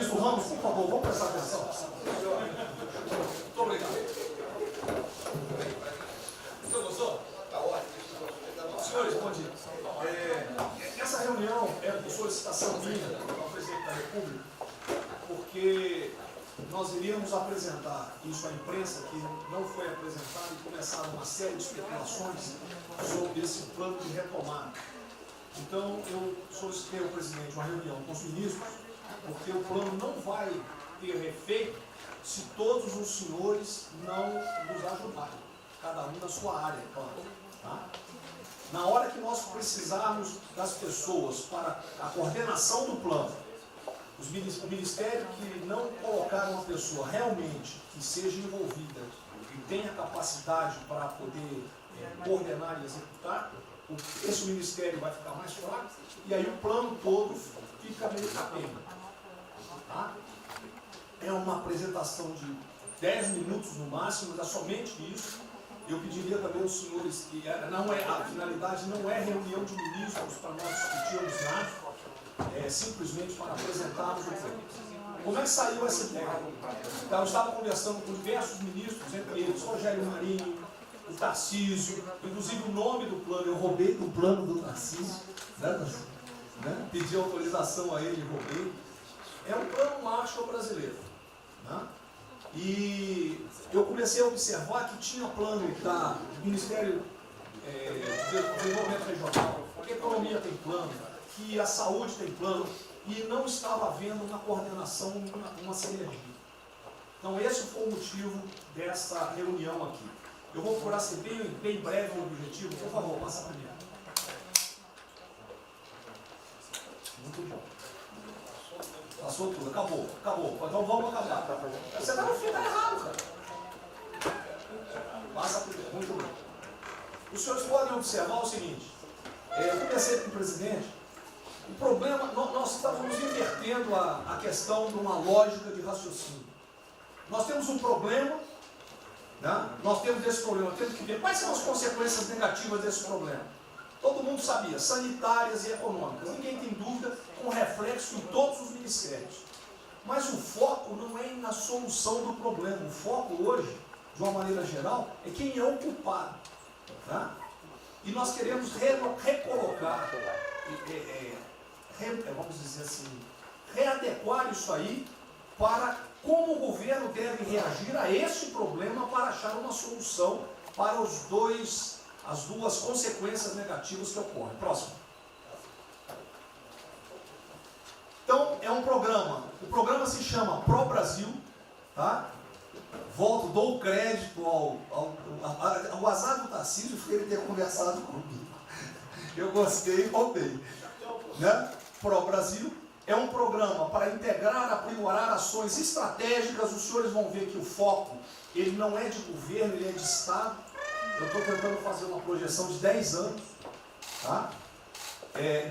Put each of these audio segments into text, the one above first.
Ministro Ramos, por favor, vamos prestar atenção. Muito obrigado. Você gostou? Está ótimo. Senhores, bom dia. Essa reunião é por solicitação minha ao Presidente da República, porque nós iríamos apresentar isso à imprensa, que não foi apresentado, e começaram uma série de especulações sobre esse plano de retomada. Então, eu solicitei ao presidente uma reunião com os ministros, porque o plano não vai ter efeito se todos os senhores não nos ajudarem, cada um na sua área, claro. Tá? Na hora que nós precisarmos das pessoas para a coordenação do plano, o Ministério que não colocar uma pessoa realmente que seja envolvida e tenha capacidade para poder coordenar e executar, esse Ministério vai ficar mais fraco e aí o plano todo fica meio capenga. Tá? É uma apresentação de 10 minutos no máximo, mas é somente isso. Eu pediria também aos senhores que a finalidade não é reunião de ministros para nós discutirmos nada, simplesmente para apresentarmos o plano. Como é que saiu essa ideia? Então, eu estava conversando com diversos ministros, entre eles Rogério Marinho, o Tarcísio, inclusive o nome do plano, eu roubei do plano do Tarcísio, né? Pedi autorização a ele e roubei. É um plano Marshall brasileiro. Né? E eu comecei a observar que tinha plano do Ministério de Desenvolvimento Regional, que a economia tem plano, que a saúde tem plano, e não estava havendo uma coordenação, uma sinergia. Então esse foi o motivo dessa reunião aqui. Eu vou procurar ser bem breve no objetivo. Por favor, passa primeiro. Muito bom. Passou tudo, acabou. Então vamos acabar. Você está no fim, está errado, cara. Passa primeiro, muito bem. Os senhores podem observar o seguinte. Eu comecei com o presidente. O problema, nós estamos invertendo a questão de uma lógica de raciocínio. Nós temos um problema, né? Nós temos esse problema, temos que ver quais são as consequências negativas desse problema. Todo mundo sabia, sanitárias e econômicas, ninguém tem dúvida, com reflexo em todos os ministérios. Mas o foco não é na solução do problema, o foco hoje, de uma maneira geral, é quem é o culpado. Tá? E nós queremos recolocar, vamos dizer assim, readequar isso aí para como o governo deve reagir a esse problema para achar uma solução para as duas consequências negativas que ocorrem. Próximo. Então, é um programa. O programa se chama Pro Brasil. Tá? Dou crédito ao azar do Tarcísio por ele ter conversado comigo. Eu gostei e roubei. Né? Pro Brasil é um programa para integrar, aprimorar ações estratégicas. Os senhores vão ver que o foco, ele não é de governo, ele é de Estado. Eu estou tentando fazer uma projeção de 10 anos. Tá?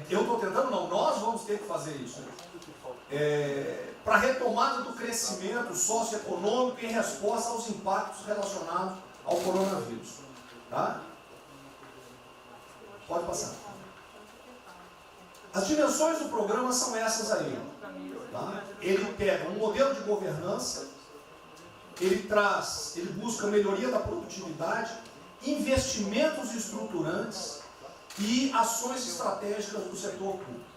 Eu estou tentando, não, nós vamos ter que fazer isso. Para a retomada do crescimento socioeconômico em resposta aos impactos relacionados ao coronavírus. Tá? Pode passar. As dimensões do programa são essas aí. Tá? Ele pega um modelo de governança, ele busca melhoria da produtividade, investimentos estruturantes e ações estratégicas do setor público.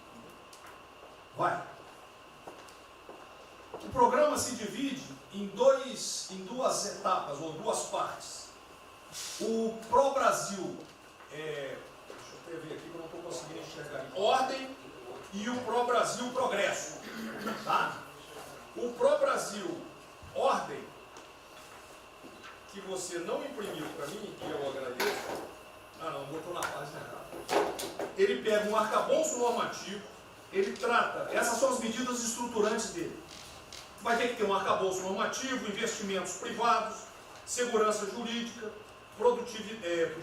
Vai. O programa se divide em duas etapas, ou duas partes. O Pro Brasil, deixa eu ver aqui que eu não estou conseguindo enxergar. Ordem e o Pro Brasil Progresso. Tá? O Pro Brasil Ordem, que você não imprimiu para mim, e eu agradeço. Não, botou na página errada. Ele pega um arcabouço normativo, ele trata, essas são as medidas estruturantes dele. Vai ter que ter um arcabouço normativo, investimentos privados, segurança jurídica,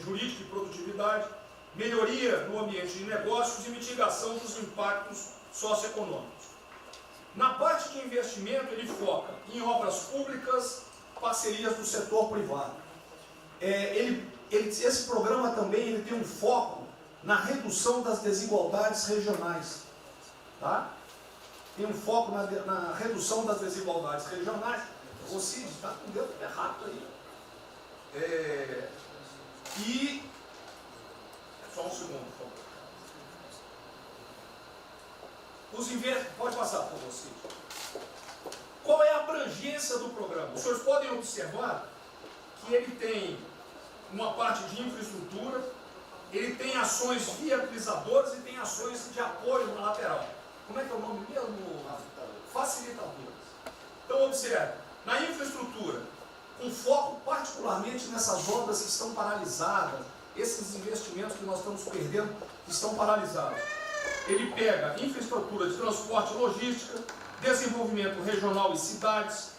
jurídica e produtividade, melhoria no ambiente de negócios e mitigação dos impactos socioeconômicos. Na parte de investimento, ele foca em obras públicas, parcerias do setor privado. Esse programa também ele tem um foco na redução das desigualdades regionais. Tá? tem um foco na redução das desigualdades regionais. O Cid está com o dedo errado aí. E só um segundo, por favor. Pode passar, por favor, Cid. Qual é a abrangência do programa? Os senhores podem observar que ele tem uma parte de infraestrutura, ele tem ações viabilizadoras e tem ações de apoio na lateral. Como é que é o nome mesmo? Facilitadoras. Então, observe, na infraestrutura, com foco particularmente nessas obras que estão paralisadas, esses investimentos que nós estamos perdendo, que estão paralisados. Ele pega infraestrutura de transporte e logística, desenvolvimento regional e cidades,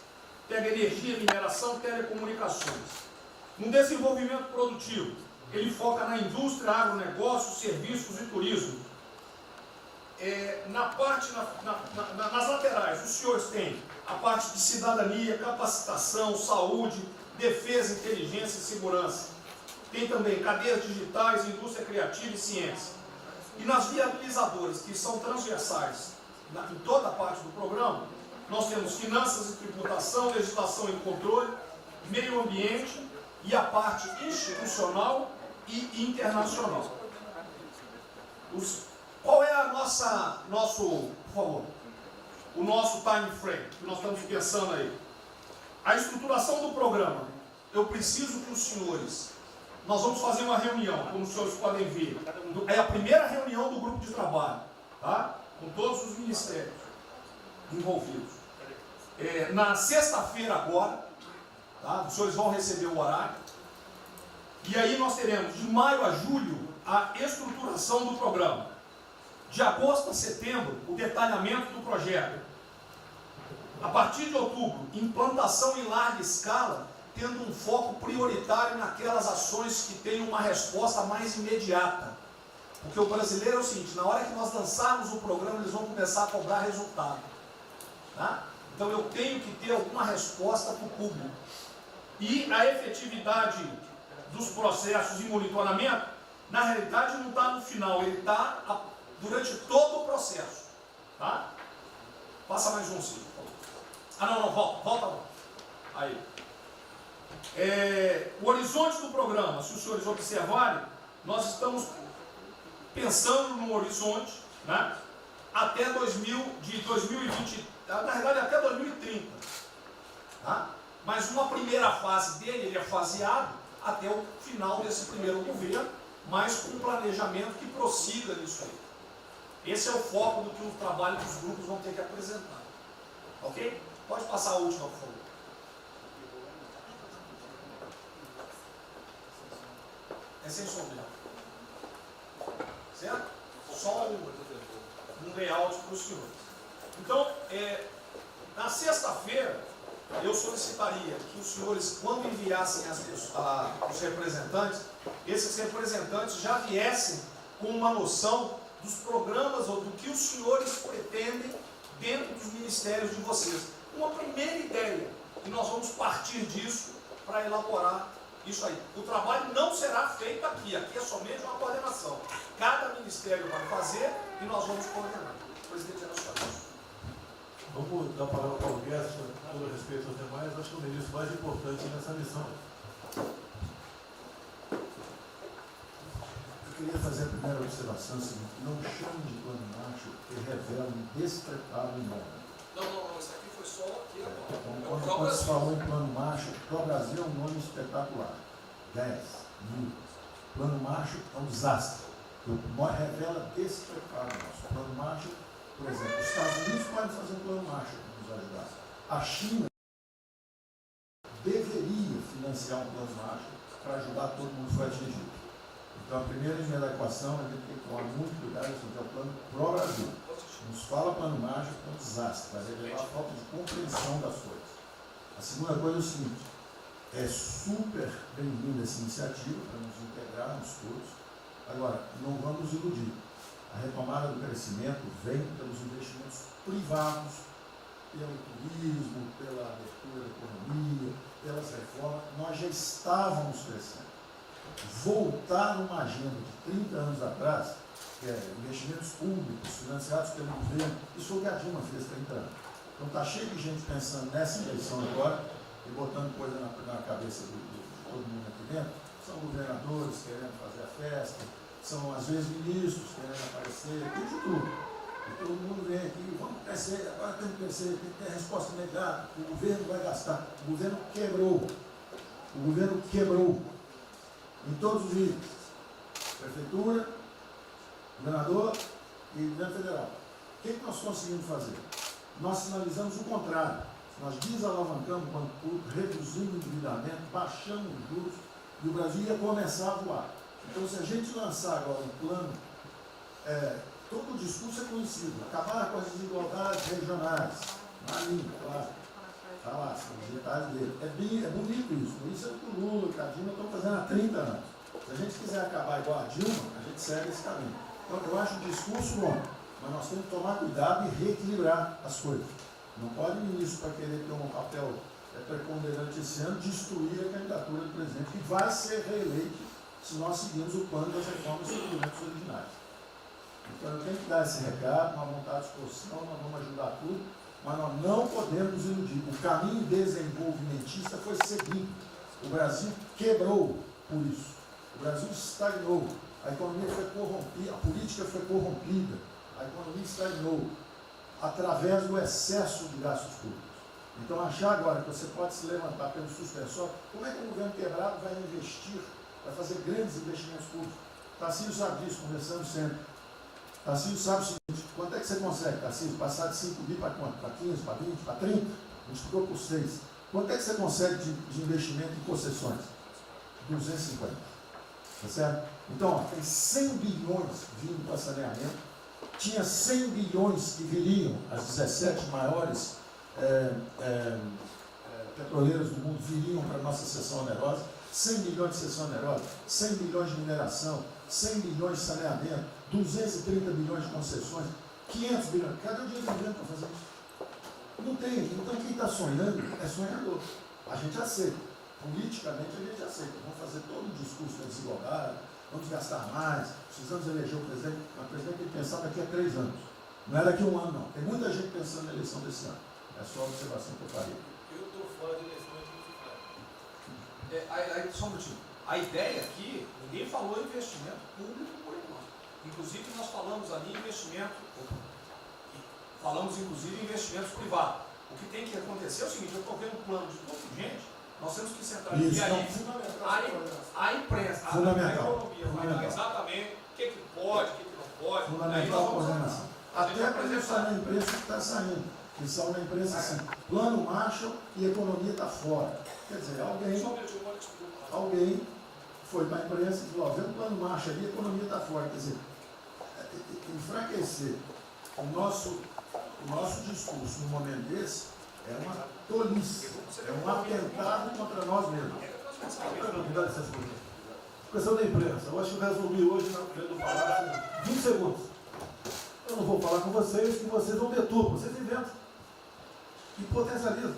pega energia, mineração, telecomunicações. No desenvolvimento produtivo, ele foca na indústria, agronegócio, serviços e turismo. Nas laterais, os senhores têm a parte de cidadania, capacitação, saúde, defesa, inteligência e segurança. Tem também cadeias digitais, indústria criativa e ciência. E nas viabilizadoras, que são transversais em toda a parte do programa, nós temos finanças e tributação, legislação e controle, meio ambiente e a parte institucional e internacional. Qual é o nosso time frame que nós estamos pensando aí? A estruturação do programa. Eu preciso que os senhores, nós vamos fazer uma reunião, como os senhores podem ver. É a primeira reunião do grupo de trabalho, tá? Com todos os ministérios envolvidos. Na sexta-feira agora, tá? Os senhores vão receber o horário. E aí nós teremos de maio a julho a estruturação do programa. De agosto a setembro, o detalhamento do projeto. A partir de outubro, implantação em larga escala, tendo um foco prioritário naquelas ações que têm uma resposta mais imediata. Porque o brasileiro é o seguinte, na hora que nós lançarmos o programa, eles vão começar a cobrar resultado. Tá? Então eu tenho que ter alguma resposta para o público. E a efetividade dos processos de monitoramento, na realidade não está no final, ele está durante todo o processo. Tá? Passa mais um, sim. Volta. Aí. O horizonte do programa, se os senhores observarem, nós estamos pensando no horizonte, né, até 2020, na verdade até 2030. Tá? Mas uma primeira fase dele, ele é faseado até o final desse primeiro governo, mas com um planejamento que prossiga nisso aí. Esse é o foco do que o trabalho que os grupos vão ter que apresentar. Ok? Pode passar a última, por favor. É sem sombra. Certo? Só um layout para os senhores. Então, na sexta-feira, eu solicitaria que os senhores, quando enviassem os representantes, esses representantes já viessem com uma noção dos programas ou do que os senhores pretendem dentro dos ministérios de vocês. Uma primeira ideia, e nós vamos partir disso para elaborar isso aí. O trabalho não será feito aqui é somente uma coordenação. Cada ministério vai fazer e nós vamos coordenar. Presidente Nacional. Vamos dar a palavra para o Guedes, com todo respeito aos demais, acho que o ministro mais importante nessa missão. Eu queria fazer a primeira observação seguinte: não chame de plano macho que revela um despreparo enorme. Não, isso aqui foi só aqui agora. Quando se falou em plano macho, o Brasil é um nome espetacular. 10.000. Plano macho é um desastre. Revela despreparo nosso. Plano macho, por exemplo, os Estados Unidos podem fazer um plano macho para nos ajudar. A China deveria financiar um plano macho para ajudar todo mundo que foi atingido. Então, a primeira linha da equação, a gente tem que tomar muito cuidado, isso é o plano pro Brasil. Nos fala plano mágico, é um desastre, vai revelar a falta de compreensão das coisas. A segunda coisa é o seguinte: é super bem-vinda essa iniciativa para nos integrarmos todos. Agora, não vamos nos iludir. A retomada do crescimento vem pelos investimentos privados, pelo turismo, pela abertura da economia, pelas reformas. Nós já estávamos crescendo. Voltar numa agenda de 30 anos atrás que é investimentos públicos financiados pelo governo. Isso foi o que a Dilma fez 30 anos. Então está cheio de gente pensando nessa eleição agora e botando coisa na cabeça de todo mundo aqui dentro. São governadores querendo fazer a festa, são às vezes ministros querendo aparecer, tem de tudo. E todo mundo vem aqui, vamos crescer, agora tem que crescer, tem que ter resposta imediata, o governo vai gastar. O governo quebrou. O governo quebrou. Em todos os níveis. Prefeitura, governador e governo federal. O que nós conseguimos fazer? Nós sinalizamos o contrário. Nós desalavancamos o banco público, reduzimos o endividamento, baixamos os juros e o Brasil ia começar a voar. Então, se a gente lançar agora um plano, todo o discurso é conhecido, acabar com as desigualdades regionais, marinho, claro, está lá, são os detalhes dele. É bonito isso, por isso é que o Lula e a Dilma estão fazendo há 30 anos. Se a gente quiser acabar igual a Dilma, a gente segue esse caminho. Então, eu acho o discurso bom, mas nós temos que tomar cuidado e reequilibrar as coisas. Não pode o ministro, para querer ter um papel preponderante esse ano, destruir a candidatura do presidente, que vai ser reeleito se nós seguirmos o plano das reformas estruturantes originárias. Então, eu tenho que dar esse recado, uma vontade de exposição, nós vamos ajudar tudo, mas nós não podemos nos iludir. O caminho desenvolvimentista foi seguido. O Brasil quebrou por isso. O Brasil estagnou. A economia foi corrompida, a política foi corrompida. A economia estagnou através do excesso de gastos públicos. Então, achar agora que você pode se levantar pelo suspensório, como é que o governo quebrado vai investir, vai fazer grandes investimentos públicos? Tarcísio sabe disso, conversando sempre. Tarcísio sabe o seguinte, quanto é que você consegue, Tarcísio, passar de 5 bi para quanto? Para 15, para 20, para 30? Multiplicou por 6. Quanto é que você consegue de investimento em concessões? 250. Tá certo? Então, ó, tem 100 bilhões vindo para saneamento, tinha 100 bilhões que viriam, as 17 maiores petroleiras do mundo viriam para a nossa seção onerosa, 100 bilhões de seção onerosa, 100 bilhões de mineração, 100 bilhões de saneamento, 230 bilhões de concessões, 500 bilhões. Cadê o dinheiro do governo para fazer isso? Não tem. Então, quem está sonhando é sonhador. A gente aceita. Politicamente, a gente aceita. Vamos fazer todo o discurso da desigualdade, vamos gastar mais, precisamos eleger o presidente. Mas o presidente tem que pensar daqui a 3 anos. Não é daqui a 1 ano, não. Tem muita gente pensando na eleição desse ano. É só a observação que eu farei. Eu estou fora de eleição, só um minutinho. A ideia aqui, ninguém falou em investimento público por enquanto. Inclusive, nós falamos ali em investimento, falamos inclusive em investimentos privados. O que tem que acontecer é o seguinte, eu estou vendo um plano de um monte de gente, nós temos que centrar aqui a imprensa, a economia, vai exatamente o que pode, o que não pode. Fundamental a coordenação. Até para isso na imprensa que está saindo. Que são na imprensa assim, plano Marshall e economia está fora. Quer dizer, alguém foi para a imprensa e falou, vê um plano Marshall ali, a economia está fora. Quer dizer, enfraquecer o nosso discurso num momento desse é uma tolice, é um atentado contra nós mesmos. Questão da imprensa, eu acho que eu resumi hoje na frente do Palácio 20 segundos. Eu não vou falar com vocês, que vocês vão deturpar, vocês inventam e potencializam.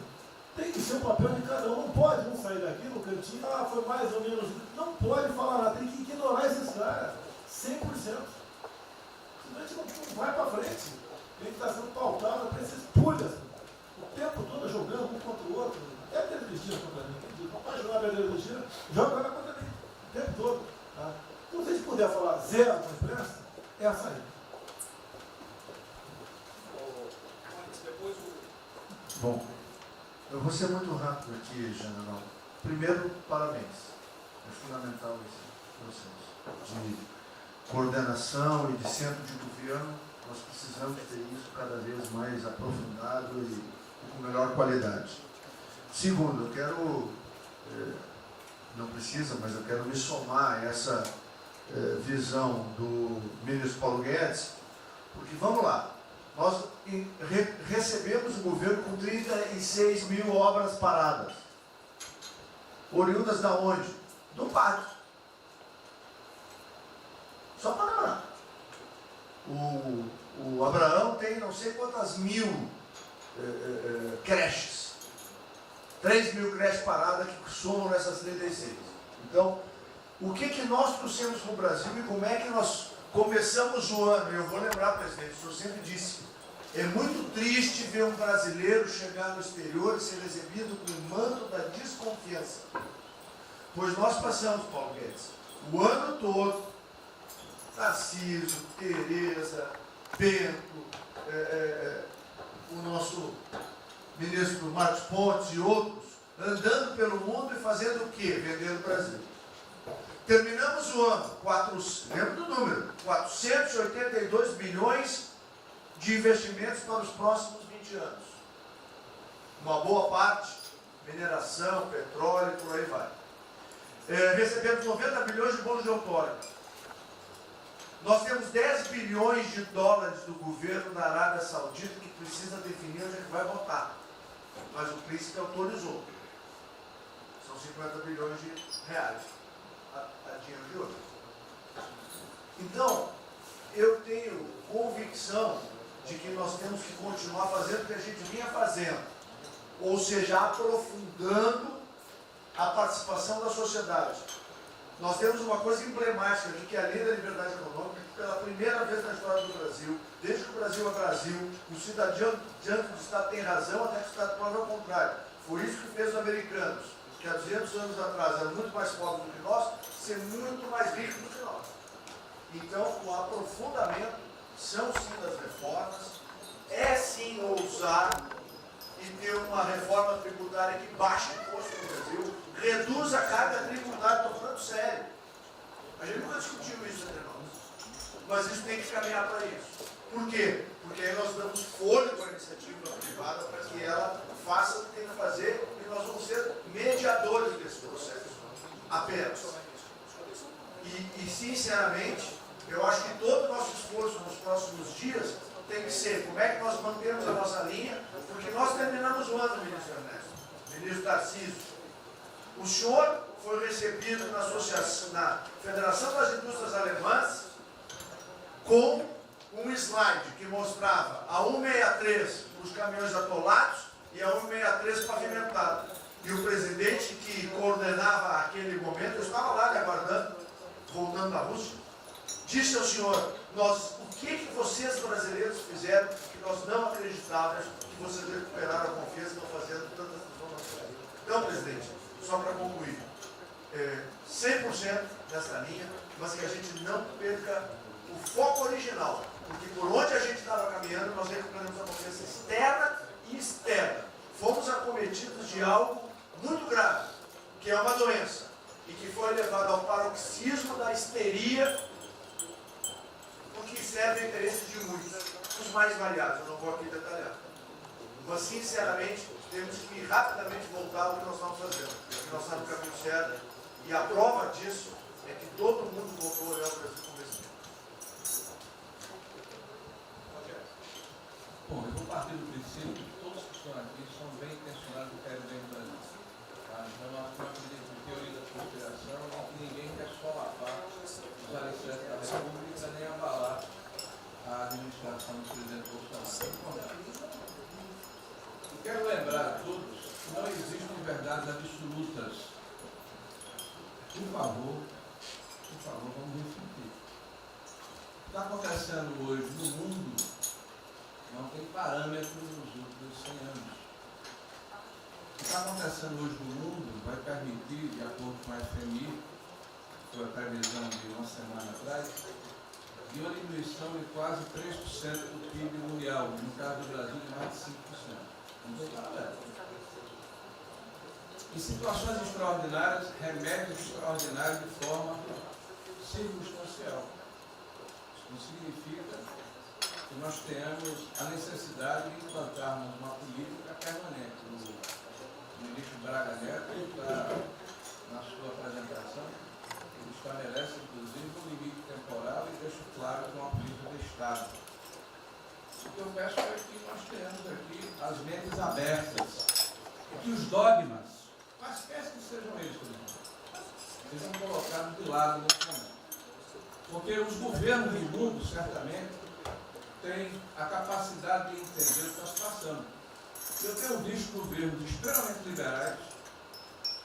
Tem que ser o papel de cada um, não pode um sair daqui no cantinho, foi mais ou menos. Não pode falar nada, tem que ignorar esses caras, 100%. Senão a gente não vai para frente. Tem que estar sendo pautado para esses pulhas. O tempo todo jogando um contra o outro. É Pedro Cristina contra mim. Não pode jogar Pedro Cristina, joga ela contra mim. O tempo todo. Tá? Então, se a gente puder falar zero com a imprensa, é a saída. Bom, eu vou ser muito rápido aqui, general. Primeiro, parabéns. É fundamental esse processo de coordenação e de centro de governo. Nós precisamos ter isso cada vez mais aprofundado e com melhor qualidade. Segundo, eu quero, não precisa, mas eu quero me somar a essa visão do ministro Paulo Guedes, porque vamos lá. Nós recebemos o governo com 36 mil obras paradas. Oriundas da onde? Do pátio. Só para lembrar. O Abraão tem não sei quantas mil creches. 3 mil creches paradas que somam nessas 36. Então, o que nós trouxemos para o Brasil e como é que nós começamos o ano, e eu vou lembrar, presidente, o senhor sempre disse, é muito triste ver um brasileiro chegar no exterior e ser recebido com o manto da desconfiança. Pois nós passamos, Paulo Guedes, o ano todo, Tarcísio, Tereza, Bento, o nosso ministro Marcos Pontes e outros, andando pelo mundo e fazendo o quê? Vendendo o Brasil. Terminamos o ano, lembra do número, 482 bilhões de investimentos para os próximos 20 anos. Uma boa parte, mineração, petróleo, por aí vai. Recebemos 90 bilhões de bônus de outorga. Nós temos 10 bilhões de dólares do governo da Arábia Saudita que precisa definir onde é que vai votar. Mas o príncipe autorizou. São 50 bilhões de reais. A dinheiro de ouro. Então, eu tenho convicção de que nós temos que continuar fazendo o que a gente vinha fazendo. Ou seja, aprofundando a participação da sociedade. Nós temos uma coisa emblemática aqui, que é a Lei da Liberdade Econômica, que pela primeira vez na história do Brasil, desde que o Brasil é Brasil, o cidadão diante do Estado tem razão, até que o Estado prove ao contrário. Foi isso que fez os americanos, que há 200 anos atrás eram muito mais pobres do que nós, ser muito mais ricos do que nós. Então, o aprofundamento são sim das reformas, é sim ousar e ter uma reforma tributária que baixe o imposto no Brasil, reduz a carga tributária, estou falando sério. A gente nunca discutiu isso entre nós, mas isso tem que caminhar para isso. Por quê? Porque aí nós damos fôlego à iniciativa privada para que ela faça o que tem que fazer e nós vamos ser mediadores desse processo. Apenas. E sinceramente, eu acho que todo o nosso esforço nos próximos dias tem que ser como é que nós mantemos a nossa linha, porque nós terminamos o ano, ministro Ernesto, ministro Tarcísio. O senhor foi recebido na Federação das Indústrias Alemãs com um slide que mostrava a 163 os caminhões atolados e a 163 pavimentado. E o presidente que coordenava aquele momento, eu estava lá lhe aguardando, voltando da Rússia, disse ao senhor, o que vocês brasileiros fizeram que nós não acreditávamos que vocês recuperaram a confiança e estão fazendo tantas transformações. Então, presidente, só para concluir, 100% dessa linha, mas que a gente não perca o foco original, porque por onde a gente estava caminhando, nós recuperamos a confiança externa e externa. Fomos acometidos de algo muito grave, que é uma doença, e que foi levado ao paroxismo da histeria, o que serve ao interesse de muitos, os mais variados, eu não vou aqui detalhar. Mas, sinceramente, temos que rapidamente voltar ao que nós estamos fazendo, porque nós estamos no caminho certo, e a prova disso é que todo mundo voltou a olhar o Brasil com respeito. Bom, eu vou partir do princípio que todos que estão aqui são bem intencionados e querem bem do Brasil. Tá? Então, nós não acreditamos em teoria da conspiração, nem que ninguém quer solapar os alicerces da República, nem abalar a administração do presidente Bolsonaro. Eu quero lembrar a todos que não existem verdades absolutas. Por favor, vamos refletir. O que está acontecendo hoje no mundo não tem parâmetro nos últimos 100 anos. O que está acontecendo hoje no mundo vai permitir, de acordo com a FMI, que foi a previsão de uma semana atrás, de uma diminuição de quase 3% do PIB mundial, no caso do Brasil de mais de 5%. Não tem parâmetro. Em situações extraordinárias, remédios extraordinários de forma circunstancial. Isso não significa que nós tenhamos a necessidade de implantarmos uma política permanente. O ministro Braga Neto, na sua apresentação, ele estabelece, inclusive, um limite temporal e deixa claro que é uma política de Estado. O que eu peço é que nós tenhamos aqui as mentes abertas e que os dogmas, quaisquer que sejam eles, sejam colocados de lado nesse momento. Porque os governos do mundo, certamente, têm a capacidade de entender o que está se passando. Eu tenho visto governos extremamente liberais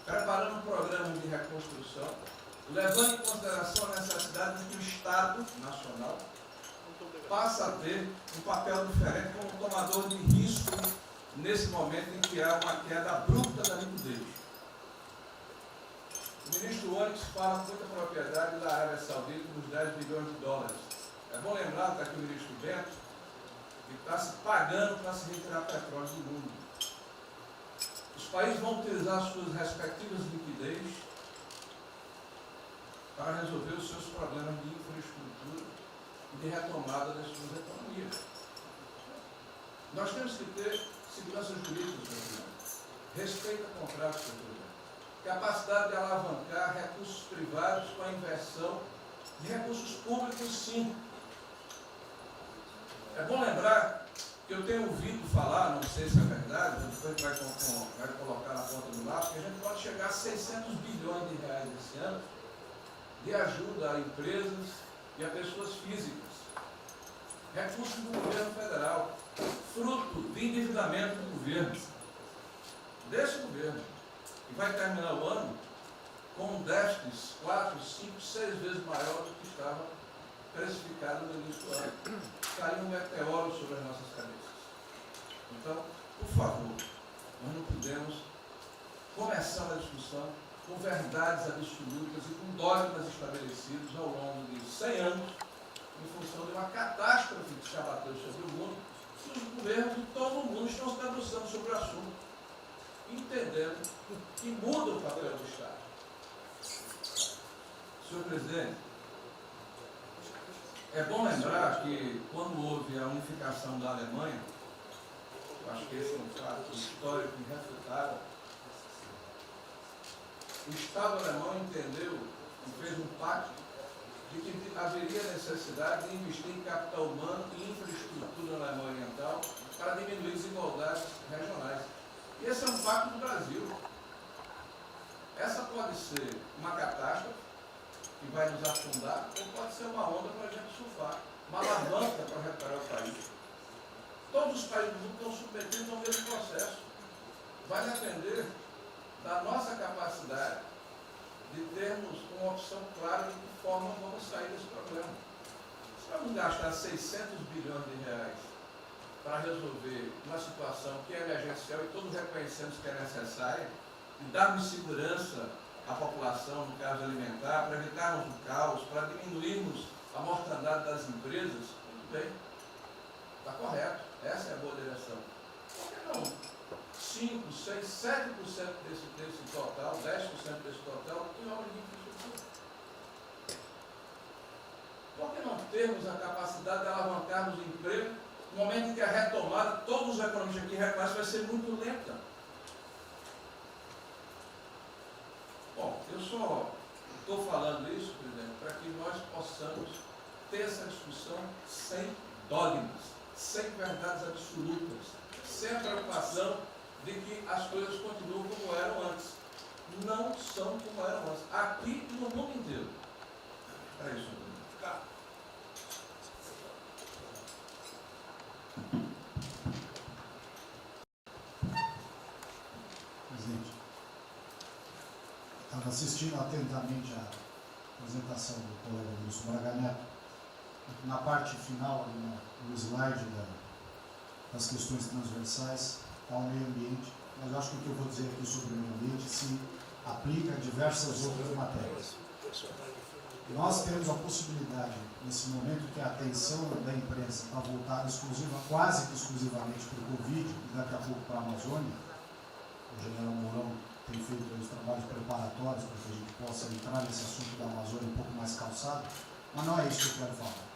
preparando programas de reconstrução, levando em consideração a necessidade de que o Estado Estado Nacional passa a ter um papel diferente como tomador de risco nesse momento em que há uma queda abrupta da liquidez. O ministro Onyx fala com muita propriedade da Arábia Saudita dos 10 bilhões de dólares. É bom lembrar, está aqui o ministro Bento, que está se pagando para se retirar petróleo do mundo. Os países vão utilizar suas respectivas liquidez para resolver os seus problemas de infraestrutura e de retomada das suas economias. Nós temos que ter segurança jurídica, senhor presidente, respeito a contratos, senhor presidente, capacidade de alavancar recursos privados com a inversão de recursos públicos, sim. É bom lembrar que eu tenho ouvido falar, não sei se é verdade, depois vai colocar na ponta do lápis, que a gente pode chegar a 600 bilhões de reais esse ano de ajuda a empresas e a pessoas físicas. Recursos do governo federal, fruto de endividamento do governo, desse governo, e vai terminar o ano com déficits 4, 5, 6 vezes maior do que estava precificado no início do ano. Caiu um meteoro sobre as nossas cabeças. Então, por favor, nós não podemos começar a discussão com verdades absolutas e com dogmas estabelecidos ao longo de 100 anos, em função de uma catástrofe que se abateu sobre o mundo, que os governos de todo o mundo estão se debruçando sobre o assunto, entendendo que muda o papel do Estado. Senhor presidente, é bom lembrar que quando houve a unificação da Alemanha, eu acho que esse é um fato histórico irrefutável, o Estado alemão entendeu e fez um pacto de que haveria necessidade de investir em capital humano e infraestrutura na Alemanha Oriental para diminuir desigualdades regionais. E esse é um pacto do Brasil. Essa pode ser uma catástrofe que vai nos afundar, ou pode ser uma onda para a gente surfar, uma alavanca para recuperar o país. Todos os países do mundo estão submetidos ao mesmo processo. Vai depender da nossa capacidade de termos uma opção clara de que forma vamos sair desse problema. Se vamos gastar 600 bilhões de reais para resolver uma situação que é emergencial e todos reconhecemos que é necessária, e darmos segurança à população, no caso alimentar, para evitarmos o caos, para diminuirmos a mortandade das empresas, muito bem, está correto, essa é a boa direção. Por que não 5, 6, 7% desse total, 10% desse total, em obra de infraestrutura? Por que não termos a capacidade de alavancarmos o emprego no momento em que a retomada, todos os economistas aqui reconhecem, vai ser muito lenta? Bom, eu só estou falando isso, presidente, para que nós possamos ter essa discussão sem dogmas, sem verdades absolutas, sem a preocupação de que as coisas continuam como eram antes. Não são como eram antes. Aqui e no mundo inteiro. É isso. Presidente, estava assistindo atentamente a apresentação do colega Wilson Braga Neto. Na parte final, ali no slide das questões transversais, está o meio ambiente, mas acho que o que eu vou dizer aqui sobre o meio ambiente se aplica a diversas outras matérias. Nós temos a possibilidade, nesse momento que a atenção da imprensa está voltada quase que exclusivamente para o Covid e daqui a pouco para a Amazônia, o general Mourão tem feito os trabalhos preparatórios para que a gente possa entrar nesse assunto da Amazônia um pouco mais calçado, mas não é isso que eu quero falar.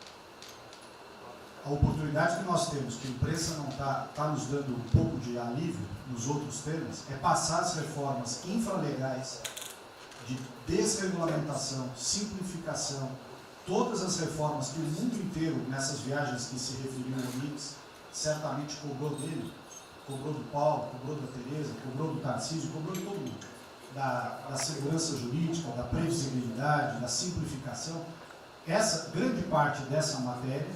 A oportunidade que nós temos, que a imprensa não está nos dando um pouco de alívio nos outros temas, é passar as reformas infralegais de desregulamentação, simplificação, todas as reformas que o mundo inteiro, nessas viagens que se referiu ao Mix, certamente cobrou dele, cobrou do Paulo, cobrou da Tereza, cobrou do Tarcísio, cobrou de todo mundo. Da segurança jurídica, da previsibilidade, da simplificação. Essa grande parte dessa matéria,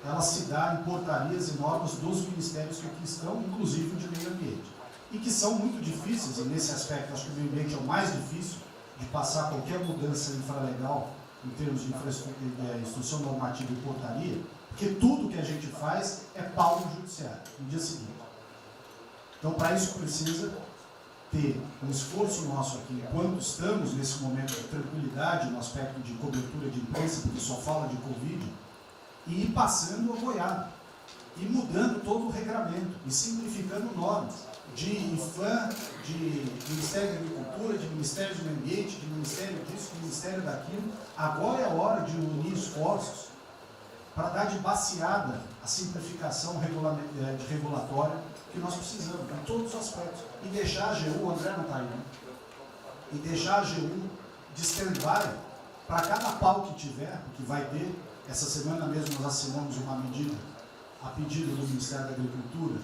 ela se dá em portarias e normas dos ministérios que aqui estão, inclusive de meio ambiente. E que são muito difíceis, e nesse aspecto acho que o meio ambiente é o mais difícil de passar qualquer mudança infralegal em termos de instrução normativa e portaria, porque tudo que a gente faz é pau no judiciário, no dia seguinte. Então, para isso precisa ter um esforço nosso aqui, enquanto estamos nesse momento de tranquilidade no aspecto de cobertura de imprensa, porque só fala de Covid, e ir passando a boiada, e mudando todo o regramento, e simplificando normas, de IFAM, de Ministério da Agricultura, de Ministério do Meio Ambiente, de Ministério disso, de Ministério daquilo. Agora é a hora de unir esforços para dar de baseada a simplificação regulatória que nós precisamos, em todos os aspectos. E deixar a AGU, o André não está aí, né? E deixar a AGU de stand-by para cada pau que tiver, porque vai ter. Essa semana mesmo nós assinamos uma medida, a pedido do Ministério da Agricultura,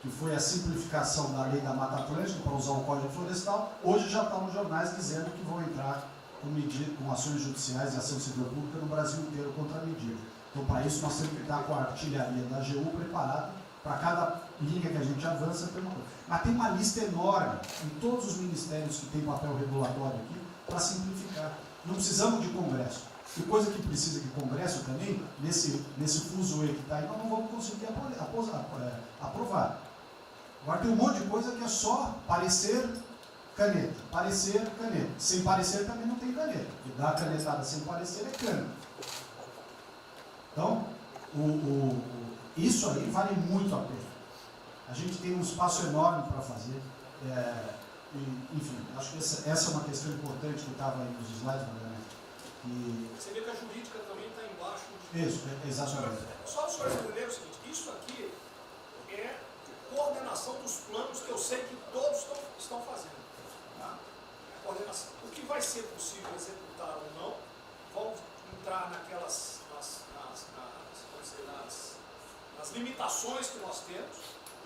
que foi a simplificação da lei da Mata Atlântica para usar o Código Florestal. Hoje já está nos jornais dizendo que vão entrar com ações judiciais e ação civil pública no Brasil inteiro contra a medida. Então, para isso, nós temos que estar com a artilharia da AGU preparada para cada linha que a gente avança. Mas tem uma lista enorme em todos os ministérios que têm papel regulatório aqui para simplificar. Não precisamos de Congresso. E coisa que precisa de Congresso também, nesse fuzuê que está aí, nós não vamos conseguir aprovar. Agora tem um monte de coisa que é só parecer, caneta. Parecer, caneta. Sem parecer também não tem caneta. E dar a canetada sem parecer é cana. Então, isso aí vale muito a pena. A gente tem um espaço enorme para fazer. Enfim, acho que essa é uma questão importante que estava aí nos slides, né? Você vê que a jurídica também está embaixo. Isso, exatamente. Só os senhores entenderem o seguinte, isso aqui é coordenação dos planos que eu sei que todos estão fazendo. Tá? Coordenação. O que vai ser possível executar ou não, vão entrar naquelas nas limitações que nós temos,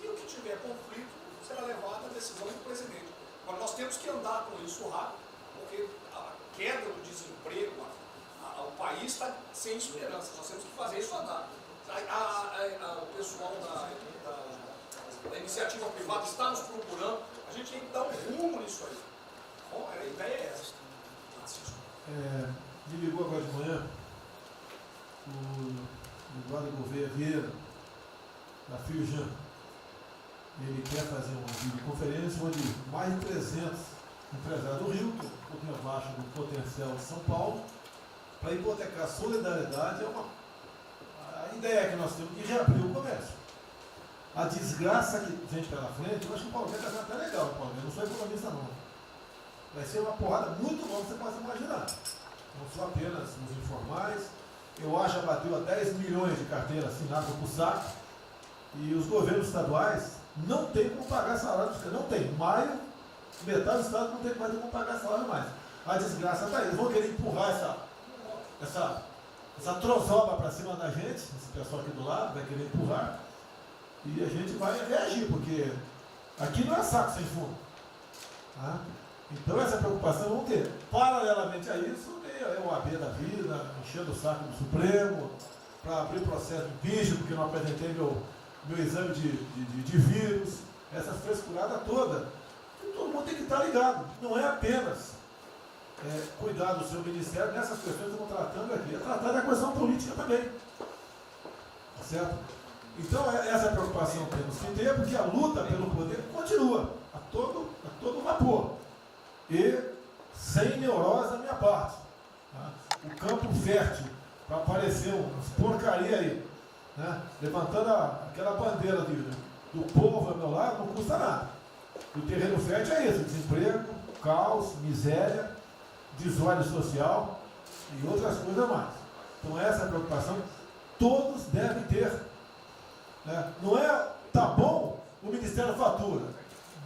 e o que tiver conflito será levado à decisão do presidente. Agora, nós temos que andar com isso rápido, porque a queda do desemprego, o país está sem esperança, nós temos que fazer isso andar. O pessoal da iniciativa privada está nos procurando, a gente tem que dar um rumo nisso aí. Bom, a ideia é essa. Me ligou agora de manhã o Eduardo Gouveia Vieira, da Firjan. Ele quer fazer uma videoconferência onde mais de 300 empresários do Rio, que é um pouquinho abaixo do potencial de São Paulo, para hipotecar a solidariedade. A ideia que nós temos de reabrir o comércio. A desgraça que vem pela frente, eu acho que o Paulo está até legal, Paulo. Eu não sou economista não. Vai ser uma porrada muito longa, você pode imaginar. Não são apenas os informais. Eu acho que bateu a 10 milhões de carteiras assinadas por saco. E os governos estaduais não têm como pagar salário. Não tem. Maio, metade do estado não tem mais como pagar salário mais. A desgraça está aí. Eles vão querer empurrar essa trozoba para cima da gente. Esse pessoal aqui do lado vai querer empurrar. E a gente vai reagir, porque aqui não é saco sem fundo. Tá? Então essa preocupação vamos ter. Paralelamente a isso, é o AB da vida, enchendo o saco do Supremo, para abrir processo de impeachment, porque não apresentei meu exame de vírus, essa frescurada toda. E todo mundo tem que estar ligado. Não é apenas cuidar do seu ministério nessas questões que estamos tratando aqui, é tratar da questão política também. Tá certo? Então essa é a preocupação que temos que ter, porque a luta pelo poder continua a todo vapor. E sem neurose da minha parte. Tá? O campo fértil para aparecer umas porcaria aí, né? Levantando aquela bandeira do povo ao meu lado, não custa nada. O terreno fértil é isso: desemprego, caos, miséria, desordem social e outras coisas mais. Então essa é a preocupação que todos devem ter. Né? Não é, tá bom, o Ministério fatura,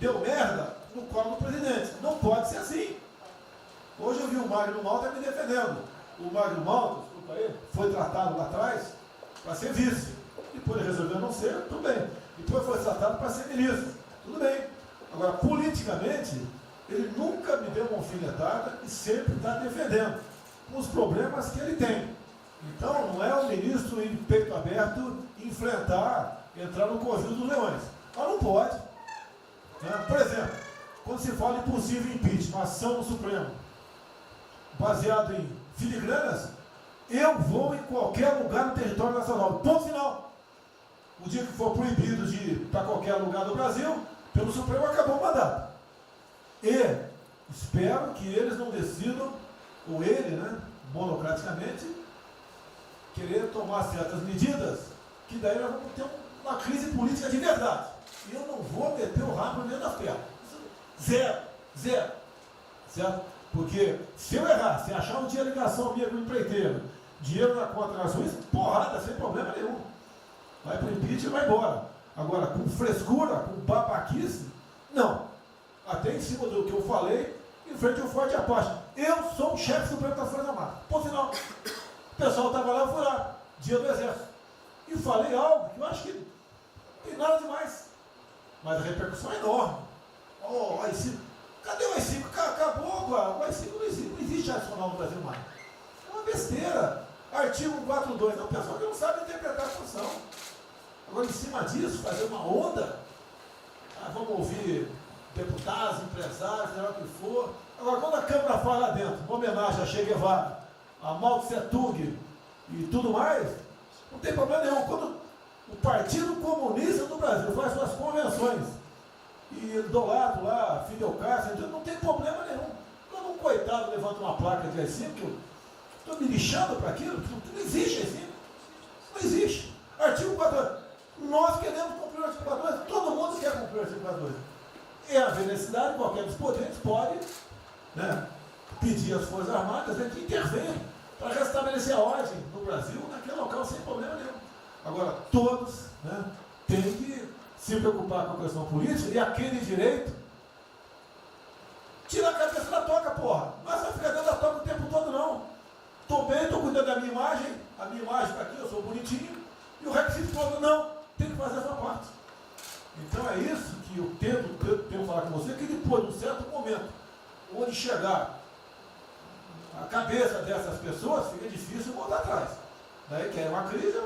deu merda no colo do presidente. Não pode ser assim. Hoje eu vi o Magno Malta me defendendo. O Magno Malta, desculpa aí, foi tratado lá atrás para ser vice. Depois ele resolveu não ser, tudo bem. Depois foi tratado para ser ministro, tudo bem. Agora, politicamente, ele nunca me deu uma alfinetada e sempre está defendendo com os problemas que ele tem. Então, não é o ministro em peito aberto enfrentar, entrar no covil dos leões. Mas não pode. Né? Por exemplo, quando se fala em possível impeachment, ação no Supremo, baseado em filigranas, eu vou em qualquer lugar no território nacional. Ponto final. O dia que for proibido de ir para qualquer lugar do Brasil, pelo Supremo acabou o mandato. E espero que eles não decidam, ou ele, né, monocraticamente, querer tomar certas medidas, que daí nós vamos ter uma crise política de verdade. E eu não vou meter o rabo dentro da perna. Zero. Certo? Porque se eu errar, se achar um dia ligação minha com o empreiteiro, dinheiro na conta na Suíça, porrada, sem problema nenhum. Vai para o impeachment e vai embora. Agora, com frescura, com babaquice, não. Até em cima do que eu falei, em frente ao Forte Apache. Eu sou o chefe supremo das Forças Armadas. Ponto final. O pessoal estava lá, eu fui lá, dia do Exército. E falei algo que eu acho que não tem nada demais. Mas a repercussão é enorme. Oh, o AI-5. Cadê o AI-5? Acabou agora. O AI-5 não existe adicional no Brasil mais. É uma besteira. Artigo 142. É um pessoal que não sabe interpretar a função. Agora, em cima disso, fazer uma onda. Vamos ouvir deputados, empresários, seja lá o que for. Agora, quando a Câmara fala lá dentro, uma homenagem a Che Guevara, a Mao Tse Tung e tudo mais, não tem problema nenhum. Quando o Partido Comunista do Brasil faz suas convenções e do lado lá, Fidel Castro, não tem problema nenhum. Quando um coitado levanta uma placa de AI-5, que eu estou me lixando para aquilo, não existe AI-5. Não existe. Artigo 42. Nós queremos cumprir o artigo 42, todo mundo quer cumprir o artigo 42. E haver necessidade, qualquer dos poderes pode, né, pedir às Forças Armadas, né, que intervenham para restabelecer a ordem no Brasil, naquele local, sem problema nenhum. Agora, todos, né, têm que se preocupar com a questão política e aquele direito, tira a cabeça da toca, porra. Mas vai ficar dentro da toca o tempo todo, não. Estou bem, estou cuidando da minha imagem, a minha imagem está aqui, eu sou bonitinho, e o requisito todo, não, tem que fazer a sua parte. Então é isso que eu tenho falar com você, que depois de um certo momento, onde chegar a cabeça dessas pessoas, fica difícil voltar atrás. Daí que é uma crise,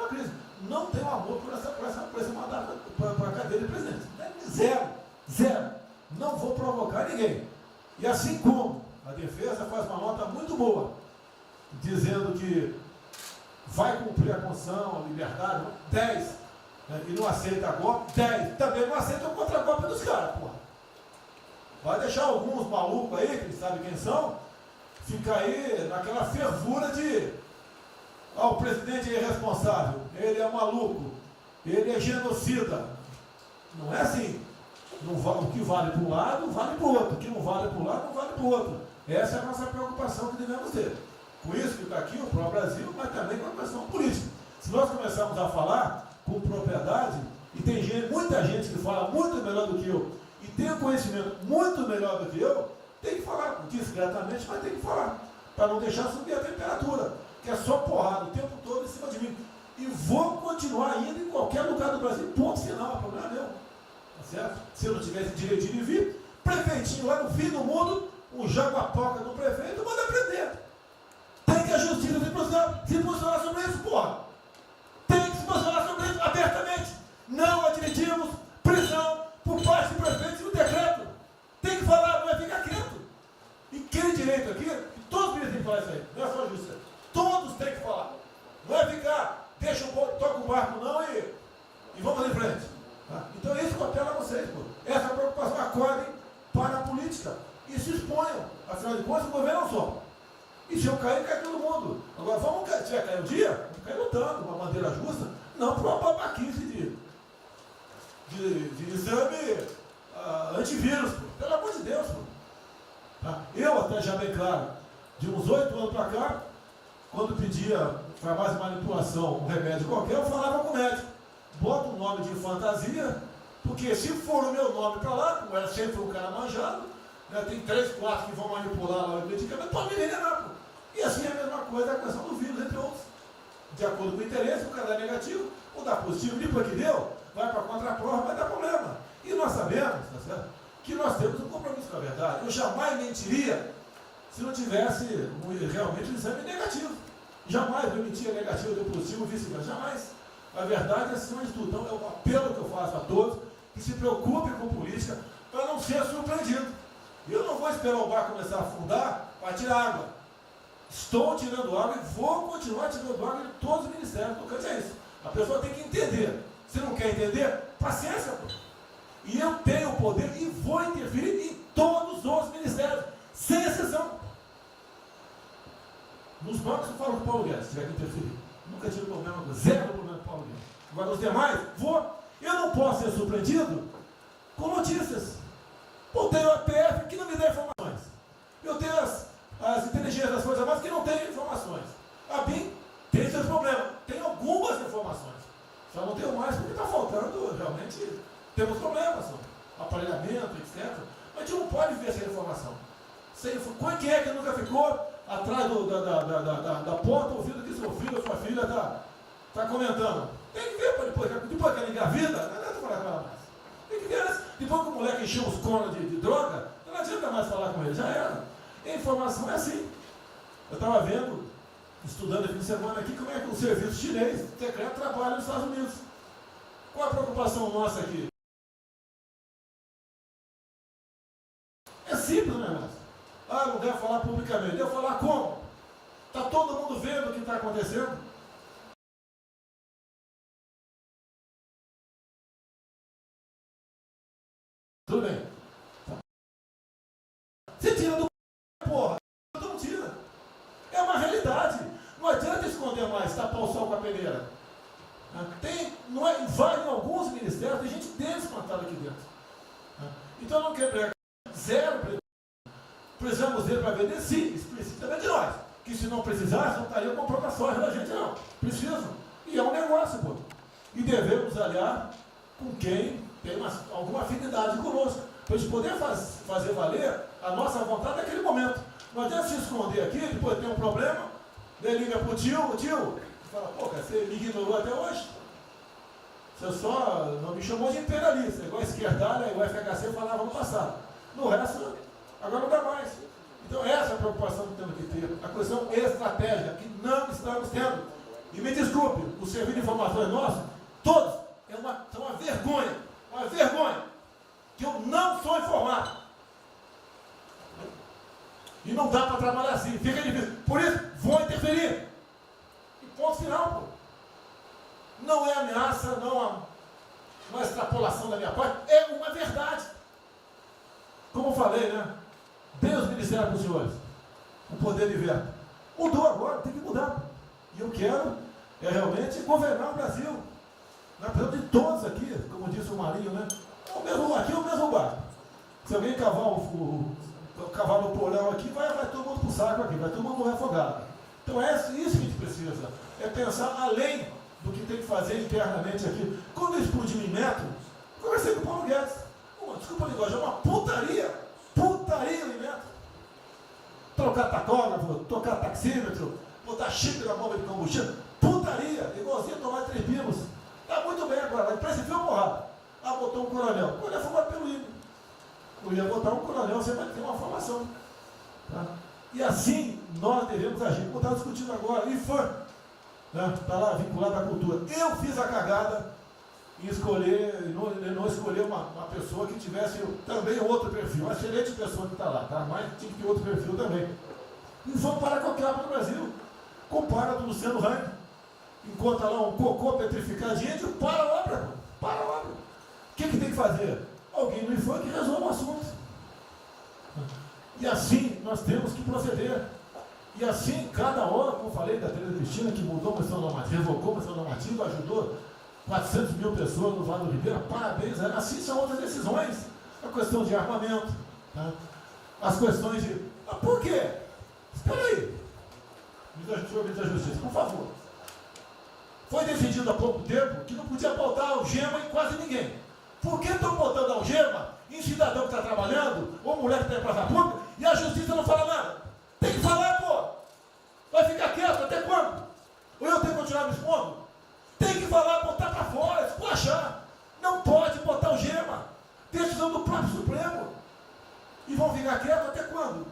Não tenho amor por esse mandato para a cadeira de presidente. Zero. Não vou provocar ninguém. E assim como a defesa faz uma nota muito boa, dizendo que vai cumprir a Constituição, a liberdade, 10, né, e não aceita golpe, 10, também não aceita o contra-golpe dos caras, porra. Vai deixar alguns malucos aí, que eles sabem quem são, ficar aí naquela fervura de o presidente é irresponsável, ele é maluco, ele é genocida. Não é assim. O que vale para um lado, vale para o outro. O que não vale para um lado, não vale para o outro. Essa é a nossa preocupação que devemos ter. Por isso que está aqui o próprio Brasil, mas também com a questão política. Se nós começarmos a falar com propriedade, e tem muita gente que fala muito melhor do que eu, e tem um conhecimento muito melhor do que eu, tem que falar, discretamente, mas tem que falar, para não deixar subir a temperatura, que é só porrada o tempo todo em cima de mim. E vou continuar indo em qualquer lugar do Brasil, ponto final, o problema é meu. Tá certo? Se eu não tivesse direitinho de vir, prefeitinho lá no fim do mundo, um jaguapoca do prefeito, manda prender. Tem que a justiça se posicionar sobre isso, porra. Tem que se posicionar sobre isso abertamente. Não admitimos prisão por parte do prefeito e o decreto. Tem que falar, não é ficar quieto. E quem direito aqui, todos têm que falar isso aí, não é só a justiça. Todos têm que falar. Não é ficar, toca o barco não e vamos em frente. Tá? Então é isso que eu apelo a vocês, pô. Essa preocupação, acordem para a política e se exponham. Afinal de contas, o governo não só. E se eu cair, cai todo mundo. Agora, se vai cair um dia, vamos cair lutando, uma bandeira justa, não para uma babaquice de exame antivírus, pô. Pelo amor de Deus, pô. Tá? Eu, até já bem claro, de uns 8 anos para cá, quando pedia farmácia de manipulação, um remédio qualquer, eu falava com o médico. Bota um nome de fantasia, porque se for o meu nome para lá, como era sempre um cara manjado, né, tem 3, 4 que vão manipular lá o medicamento, pode me envenenar, pô. E assim é a mesma coisa a questão do vírus, entre outros. De acordo com o interesse, o cara dá negativo, ou dá positivo, depois que deu, vai para a contraprova, vai dar problema. E nós sabemos, tá certo, que nós temos um compromisso com a verdade. Eu jamais mentiria se não tivesse realmente um exame negativo. Jamais eu mentia negativo, deu positivo, vice-versa, jamais. A verdade é acima de tudo. Então é o apelo que eu faço a todos que se preocupem com política para não ser surpreendido. Eu não vou esperar o barco começar a afundar para tirar água. Estou tirando água e vou continuar tirando água de todos os ministérios. Tocante é isso. A pessoa tem que entender. Se não quer entender, paciência, pô. E eu tenho o poder e vou interferir em todos os ministérios, sem exceção. Nos bancos eu falo com o Paulo Guedes, se tiver que interferir. Nunca tive problema, zero problema com o Paulo Guedes. Agora os demais, vou. Eu não posso ser surpreendido com notícias. Eu tenho a PF que não me dá informações. Eu tenho as inteligências das Forças Armadas que não têm informações. A BIM tem seus problemas. Tem algumas informações. Só não tenho mais porque está faltando, realmente, temos problemas. Aparelhamento, etc. Mas a gente não pode ver essa informação. Quem é que nunca ficou atrás da porta ouvindo que seu filho ou sua filha está comentando? Tem que ver, depois que ela engravida, não adianta falar com ela mais. Tem que ver, né? Depois que o moleque encheu os conos de droga, não adianta mais falar com ele, já era. A informação é assim. Eu estava vendo, estudando aqui de semana aqui, como é que o serviço chinês secreto trabalha nos Estados Unidos. Qual a preocupação nossa aqui? É simples o negócio. Ah, não deve falar publicamente. Deve falar como? Está todo mundo vendo o que está acontecendo? Tudo bem. Você tira do porra. Não tira. É uma realidade. Não adianta esconder mais, tapar o sol com a peneira. Vai em alguns ministérios, tem gente descontada aqui dentro. Então não quer pregar. Zero. Precisamos dele para vender? Sim, isso precisa também de nós. Que se não precisasse, não estaria comprando a soja da gente, não. Precisam. E é um negócio, pô. E devemos aliar com quem tem alguma afinidade conosco, para a gente poder fazer valer a nossa vontade naquele momento. Não adianta se esconder aqui, depois tem um problema, daí liga para o tio, fala, pô, cara, você me ignorou até hoje? Você só não me chamou de imperialista, igual a esquerdalha e o FHC falava no passado. No resto, agora não dá mais. Então essa é a preocupação que temos que ter, a questão estratégica, que não estamos tendo. E me desculpe, o serviço de informações nosso, todos, são uma vergonha. Uma vergonha que eu não sou informado. E não dá para trabalhar assim, fica difícil. Por isso, vou interferir. E ponto final, pô. Não é ameaça, não é extrapolação da minha parte, é uma verdade. Como eu falei, né? Dei os ministérios para os senhores. O poder de veto. Mudou agora, tem que mudar. E eu quero realmente governar o Brasil. Nós precisamos de todos aqui, como disse o Marinho, né? Aqui é o mesmo barco. Se alguém cavar o cavalo no porão aqui, vai todo mundo para o saco aqui, vai todo mundo morrer afogado. Então é isso que a gente precisa, é pensar além do que tem que fazer internamente aqui. Quando eu explodi em metro, conversei com o Paulo Guedes. Desculpa a linguagem, é uma putaria em metro. Trocar tacógrafo, trocar taxímetro, botar chip na bomba de combustível, putaria, igualzinho tomar 3 pinos. Está muito bem agora, a imprensa enfiou porrada. Ah, botou um coronel. O coronel foi formado pelo INE. Eu ia botar um coronel, você vai ter uma formação. Tá? E assim nós devemos agir. Como estava discutindo agora, IFAM, está lá vinculado à cultura. Eu fiz a cagada em escolher, não escolher uma pessoa que tivesse também outro perfil. Uma excelente pessoa que está lá, tá? Mas tinha que ter outro perfil também. E vamos parar com a capa no Brasil. Compara com o Luciano Hang. Encontra lá um cocô petrificado de índio, para a obra. Para a obra. O que tem que fazer? Alguém no IFAM que resolva o assunto. E assim nós temos que proceder. E assim, cada hora, como eu falei da Tereza Cristina, que mudou a questão normativa, revocou a questão normativa, ajudou 400 mil pessoas no Vale do Ribeira, parabéns. Assim são outras decisões. A questão de armamento, tá? As questões de... por quê? Espera aí. Ministro da Justiça, por favor. Foi decidido há pouco tempo que não podia botar algema em quase ninguém. Por que estão botando algema em cidadão que está trabalhando, ou mulher que está em praça pública, e a justiça não fala nada? Tem que falar, pô! Vai ficar quieto até quando? Ou eu tenho que continuar me expondo? Tem que falar, botar para fora, esculachar. Não pode botar algema. Decisão do próprio Supremo. E vão ficar quietos até quando?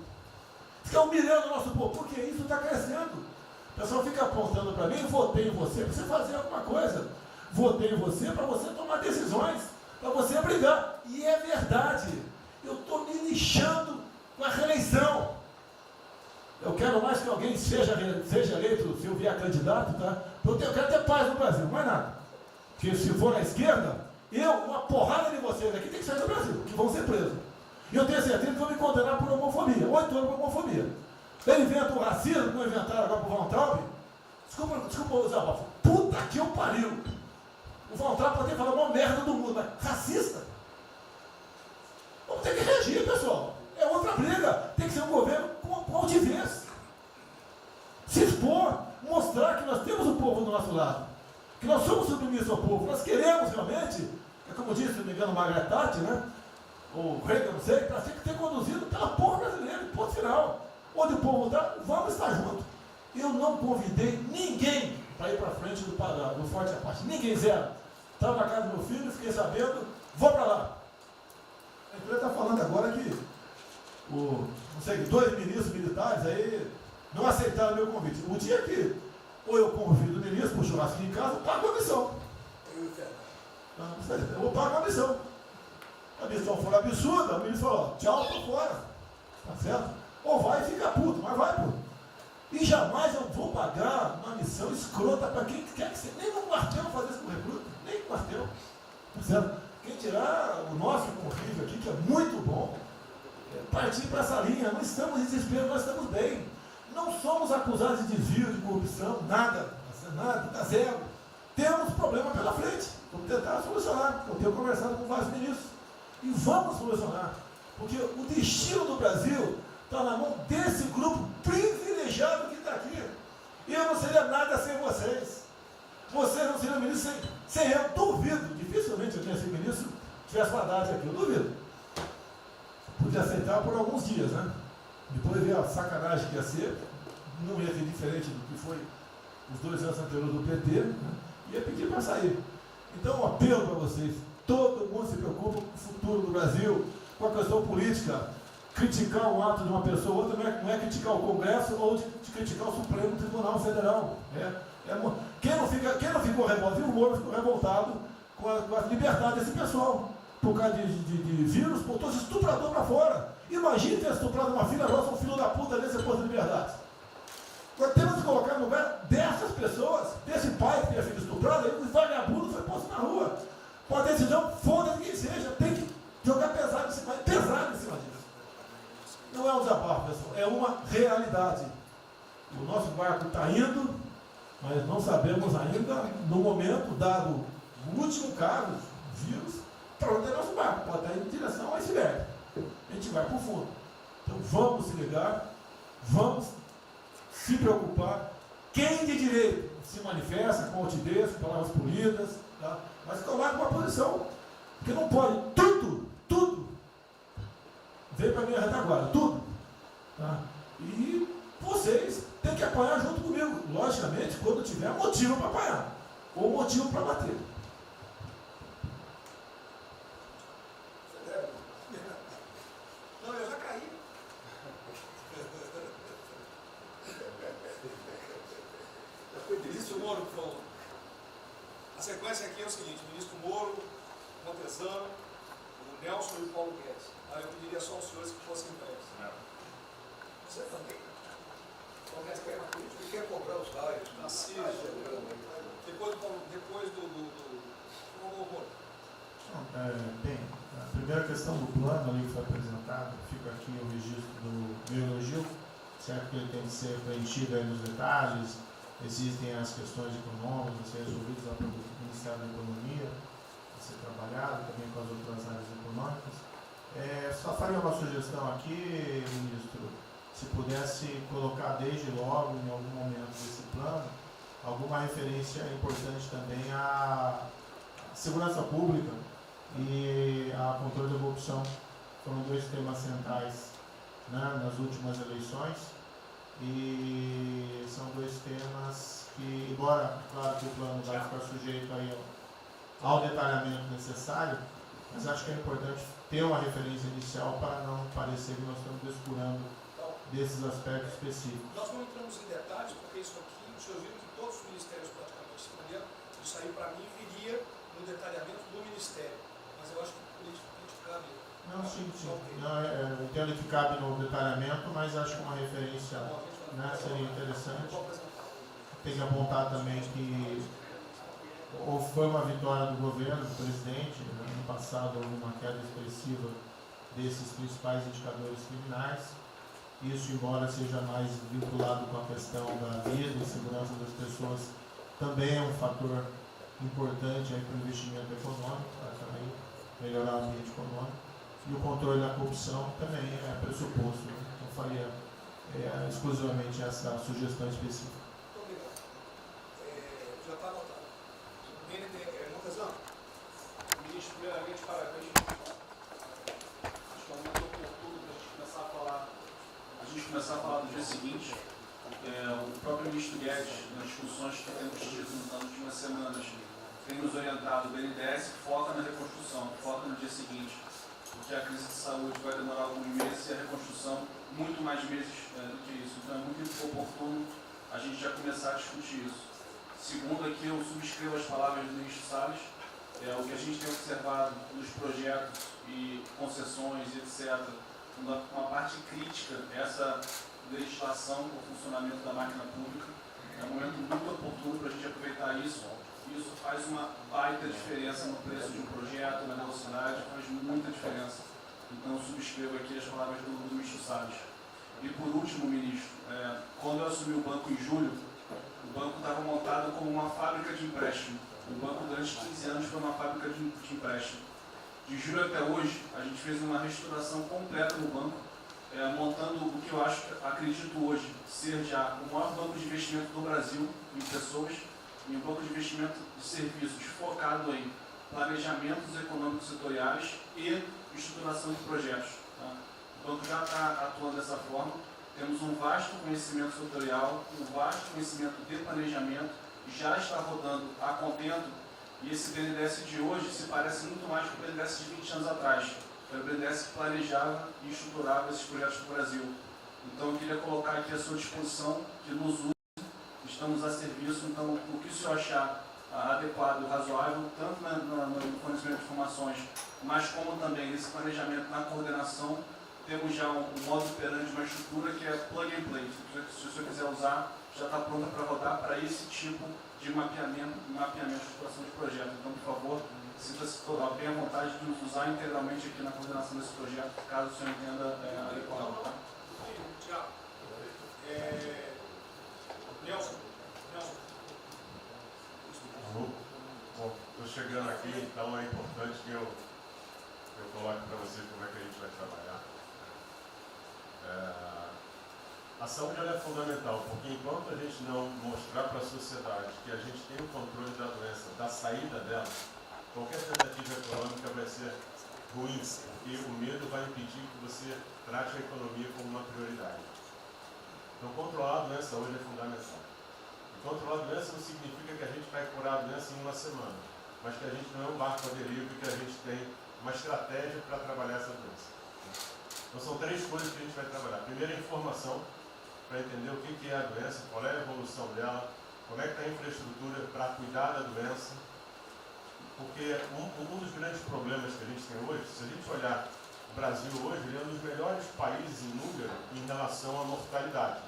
Fica humilhando o nosso povo, porque isso está crescendo. O pessoal fica apontando para mim, votei em você para você fazer alguma coisa. Votei em você para você tomar decisões, para você brigar. E é verdade. Eu estou me lixando com a reeleição. Eu quero mais que alguém seja eleito, se eu vier candidato, tá? Eu quero ter paz no Brasil, mais nada. Porque se for à esquerda, uma porrada de vocês aqui tem que sair do Brasil, que vão ser presos. E eu tenho certeza que vão me condenar por homofobia, 8 anos por homofobia. Ele inventa o racismo, como inventaram agora pro Von Traub. Desculpa usar a puta que eu pariu. O Von Traub pode ter falado uma merda do mundo, mas racista? Vamos ter que reagir, pessoal. É outra briga. Tem que ser um governo com altivez. Se expor, mostrar que nós temos o povo do nosso lado. Que nós somos submissos ao povo. Nós queremos realmente, como disse, se não me engano, Margaret Thatcher, né? Ou Reagan, não sei, para ser conduzido pela povo brasileiro, ponto final. Onde o povo está, vamos estar juntos. Eu não convidei ninguém para ir para frente do Forte Apache. Ninguém, zero. Estava na casa do meu filho, fiquei sabendo, vou para lá. A empresa está falando agora que não sei, 2 ministros militares aí não aceitaram meu convite. O dia que ou eu convido o ministro para o churrasquinho em casa, eu pago a missão. Eu vou pagar a missão. A missão for absurda, o ministro falou, tchau, tô fora. Tá certo? Ou vai e fica puto, mas vai, pô. E jamais eu vou pagar uma missão escrota para quem quer que seja. Nem no quartel fazer isso com recruta, nem no quartel. Tá certo? Quem tirar o nosso convívio aqui, que é muito bom, partir para essa linha. Não estamos em desespero, nós estamos bem. Não somos acusados de desvio, de corrupção, nada, tá zero. Temos problema pela frente. Vamos tentar solucionar. Eu tenho conversado com vários ministros. E vamos solucionar. Porque o destino do Brasil está na mão desse grupo privilegiado que está aqui. E eu não seria nada sem vocês. Vocês não seriam ministros sem eu. Duvido. Dificilmente eu tenha sido ministro tivesse uma data aqui. Eu duvido. Podia aceitar por alguns dias, né? Depois ver a sacanagem que ia ser. Não ia ser diferente do que foi os 2 anos anteriores do PT. Né? Ia pedir para sair. Então, um apelo para vocês. Todo mundo se preocupa com o futuro do Brasil, com a questão política. Criticar o ato de uma pessoa ou outra não é criticar o Congresso ou de criticar o Supremo Tribunal Federal. Quem não ficou revoltado, viu o Moro ficou revoltado com a liberdade desse pessoal. Por causa de vírus, botou esse estuprador para fora. Imagine ter estuprado uma filha nossa, um filho da puta desse posto de liberdade. Nós temos que colocar no lugar dessas pessoas, desse pai que tem a filha estuprada, e o vagabundo foi posto na rua. Com a decisão, foda-se quem seja, tem que jogar pesado em cima disso. Não é um desabafo, pessoal, é uma realidade. O nosso barco está indo, mas não sabemos ainda, no momento, dado o último caso, vírus, para onde é nosso barco. Pode estar indo em direção ao iceberg. A gente vai para o fundo. Então vamos se ligar, vamos se preocupar. Quem de direito se manifesta com altivez, com palavras polidas, tá? Mas tomar uma posição. Porque não pode tudo veio para a minha retaguarda, tudo. Tá? E vocês têm que apanhar junto comigo, logicamente, quando tiver motivo para apanhar, ou motivo para bater. Não, eu já caí. O ministro Moro falou. A sequência aqui é o seguinte: o ministro Moro, o Montezano, o Nelson e o Paulo Guedes. Aí eu pediria só aos senhores que fossem breves. Você também. O Paulo Guedes quer na política e quer cobrar os raios. Depois do Moro. Bem, a primeira questão do plano ali que foi apresentado, fica aqui o registro do meu elogio, certo que ele tem que ser preenchido aí nos detalhes, existem as questões econômicas a ser resolvidas lá pelo Ministério da Economia, a ser trabalhado também com as outras áreas econômicas. Só faria uma sugestão aqui, ministro, se pudesse colocar desde logo, em algum momento desse plano, alguma referência importante também à segurança pública e a controle da corrupção. Foram 2 temas centrais, né, nas últimas eleições, e são 2 temas que, embora, claro que o plano vai ficar sujeito aí ao detalhamento necessário, mas acho que é importante ter uma referência inicial para não parecer que nós estamos descurando desses aspectos específicos. Nós não entramos em detalhes, porque isso aqui, os senhores viram que todos os ministérios praticamente responderam, isso aí para mim viria no detalhamento do ministério, mas eu acho que politicamente cabe. Não, sim. Não, eu entendo que cabe no detalhamento, mas acho que uma referência né, seria interessante. Tem que apontar também que foi uma vitória do governo, do presidente. No ano passado houve uma queda expressiva desses principais indicadores criminais. Isso, embora seja mais vinculado com a questão da vida e segurança das pessoas, também é um fator importante para o investimento econômico, para também melhorar o ambiente econômico. E o controle da corrupção também é pressuposto. Né? Então, faria exclusivamente essa sugestão específica. Muito obrigado. Já está anotado. Montezano, ministro, primeiramente, parabéns. Acho que é um momento oportuno para a gente começar a falar do dia seguinte. O próprio ministro Guedes, nas discussões que temos tido nas últimas semanas, tem nos orientado. O BNDES foca na reconstrução, foca no dia seguinte, porque a crise de saúde vai demorar alguns meses e a reconstrução muito mais meses do que isso. Então é muito oportuno a gente já começar a discutir isso. Segundo, aqui eu subscrevo as palavras do ministro Salles. O que a gente tem observado nos projetos e concessões, etc., uma parte crítica, essa legislação para o funcionamento da máquina pública. É um momento muito oportuno para a gente aproveitar isso. Isso faz uma baita diferença no preço de um projeto, na velocidade, faz muita diferença. Então, eu subscrevo aqui as palavras do ministro Salles. E, por último, ministro, quando eu assumi o banco em julho, o banco estava montado como uma fábrica de empréstimo. O banco, durante 15 anos, foi uma fábrica de empréstimo. De julho até hoje, a gente fez uma reestruturação completa no banco, montando o que eu acredito hoje ser já o maior banco de investimento do Brasil em pessoas, e um banco de investimento de serviços focado em planejamentos econômicos setoriais e estruturação de projetos. Tá? O banco já está atuando dessa forma. Temos um vasto conhecimento setorial, um vasto conhecimento de planejamento, já está rodando a contento, e esse BNDES de hoje se parece muito mais com o BNDES de 20 anos atrás, que era o BNDES que planejava e estruturava esses projetos no Brasil. Então eu queria colocar aqui à sua disposição, que nos use, estamos a serviço. Então o que o senhor achar adequado, razoável, tanto no fornecimento de informações, mas como também nesse planejamento, na coordenação, temos já um modo operante, uma estrutura que é plug and play. Se o senhor quiser usar, já está pronta para rodar para esse tipo de mapeamento de estruturação de projeto. Então, por favor, sinta-se bem à vontade de nos usar integralmente aqui na coordenação desse projeto, caso o senhor entenda adequado. Tá? Tiago. Nelson. Bom, estou chegando aqui, então é importante que eu coloque para você como é que a gente vai trabalhar. A saúde ela é fundamental, porque enquanto a gente não mostrar para a sociedade que a gente tem o controle da doença, da saída dela, qualquer tentativa econômica vai ser ruim, porque o medo vai impedir que você trate a economia como uma prioridade. Então, controlar a doença hoje é fundamental. E controlar a doença não significa que a gente vai curar a doença em uma semana, mas que a gente não é um barco à deriva e que a gente tem uma estratégia para trabalhar essa doença. Então, são três coisas que a gente vai trabalhar. Primeiro, a informação, para entender o que é a doença, qual é a evolução dela, como é que está a infraestrutura para cuidar da doença. Porque um dos grandes problemas que a gente tem hoje, se a gente olhar o Brasil hoje, ele é um dos melhores países em número em relação à mortalidade.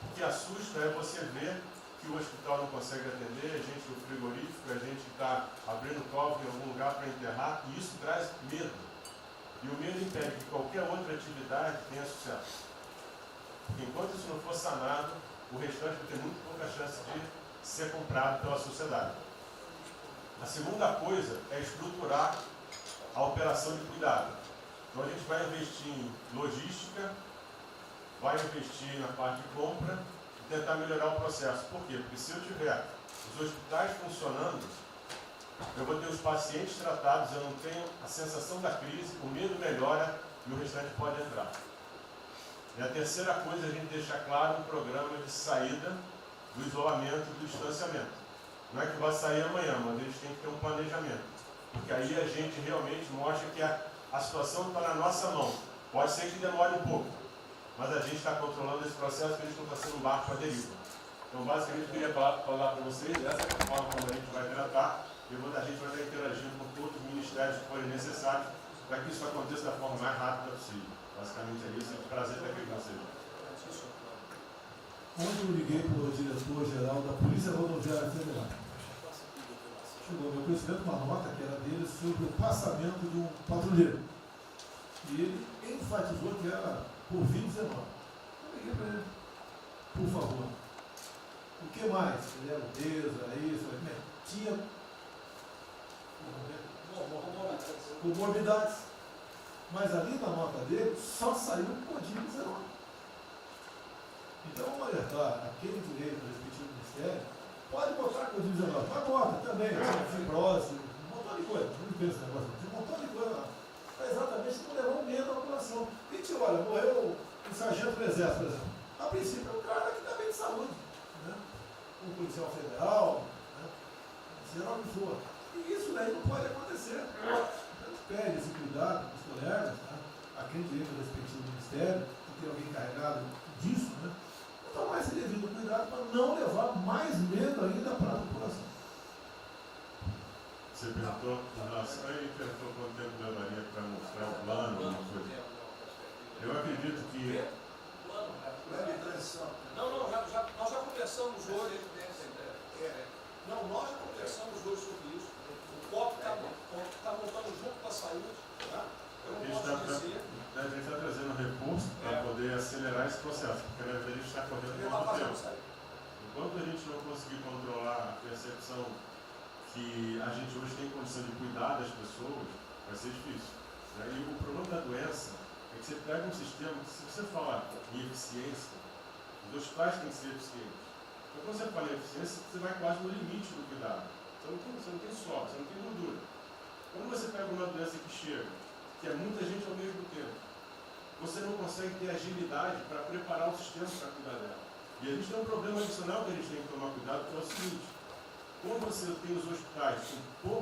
O que assusta é você ver que o hospital não consegue atender, a gente no frigorífico, a gente está abrindo cofre em algum lugar para enterrar, e isso traz medo. E o medo impede que qualquer outra atividade tenha sucesso. Porque enquanto isso não for sanado, o restante vai ter muito pouca chance de ser comprado pela sociedade. A segunda coisa é estruturar a operação de cuidado. Então a gente vai investir em logística, vai investir na parte de compra e tentar melhorar o processo. Por quê? Porque se eu tiver os hospitais funcionando, eu vou ter os pacientes tratados, eu não tenho a sensação da crise, o medo melhora e o restante pode entrar. E a terceira coisa é a gente deixar claro um programa de saída do isolamento e do distanciamento. Não é que vai sair amanhã, mas a gente tem que ter um planejamento. Porque aí a gente realmente mostra que a situação está na nossa mão. Pode ser que demore um pouco, mas a gente está controlando esse processo, que a gente não está sendo um barco à deriva. Então, basicamente, eu queria falar para vocês, essa é a forma como a gente vai tratar, e a gente vai estar interagindo com todos os ministérios que forem necessários, para que isso aconteça da forma mais rápida possível. Basicamente é isso, é um prazer estar aqui com vocês. Ontem eu liguei para o diretor-geral da Polícia Rodoviária Federal. Chegou ao meu conhecimento uma nota que era dele sobre o passamento de um patrulheiro. E ele enfatizou que era Covid-19. Eu liguei para ele, por favor. O que mais? Ele era obeso, era isso, tinha comorbidades. Mas ali na nota dele só saiu Covid-19. Então, vamos alertar aquele direito do respectivo ministério, pode botar Covid-19, mas bota também, fibrose, um montão de coisa. Não pensa nesse negócio, tem um montão de coisa lá. Para exatamente não levar um medo à população. E a gente olha, morreu um sargento do exército, por exemplo. A princípio é um cara que está bem de saúde. Né? Um policial federal, né? Será o que for. E isso daí não pode acontecer. Então, pede esse cuidado dos colegas, né? A quem direito do respectivo ministério, que tem alguém encarregado disso, né? Tomar esse devido cuidado para não levar mais medo ainda para a população. Você perguntou, nossa, aí perguntou quanto tempo levaria para mostrar o plano, alguma coisa. Eu acredito que. Não, nós já conversamos hoje. Não, nós já conversamos hoje sobre isso. O COP está montando junto com a saúde. Tá? Eu não posso dizer. A gente está trazendo recurso para poder acelerar esse processo, porque na verdade a gente está correndo muito tempo. Enquanto a gente não conseguir controlar a percepção que a gente hoje tem condição de cuidar das pessoas, vai ser difícil. Né? E o problema da doença é que você pega um sistema que, se você falar em eficiência, os hospitais têm que ser eficientes. Então, quando você fala em eficiência, você vai quase no limite do cuidado. Você não tem sobra, você não tem gordura. Quando você pega uma doença que chega, que é muita gente ao mesmo tempo, você não consegue ter agilidade para preparar o sistema para cuidar dela. E a gente tem um problema adicional que a gente tem que tomar cuidado, que é o seguinte: como você tem os hospitais com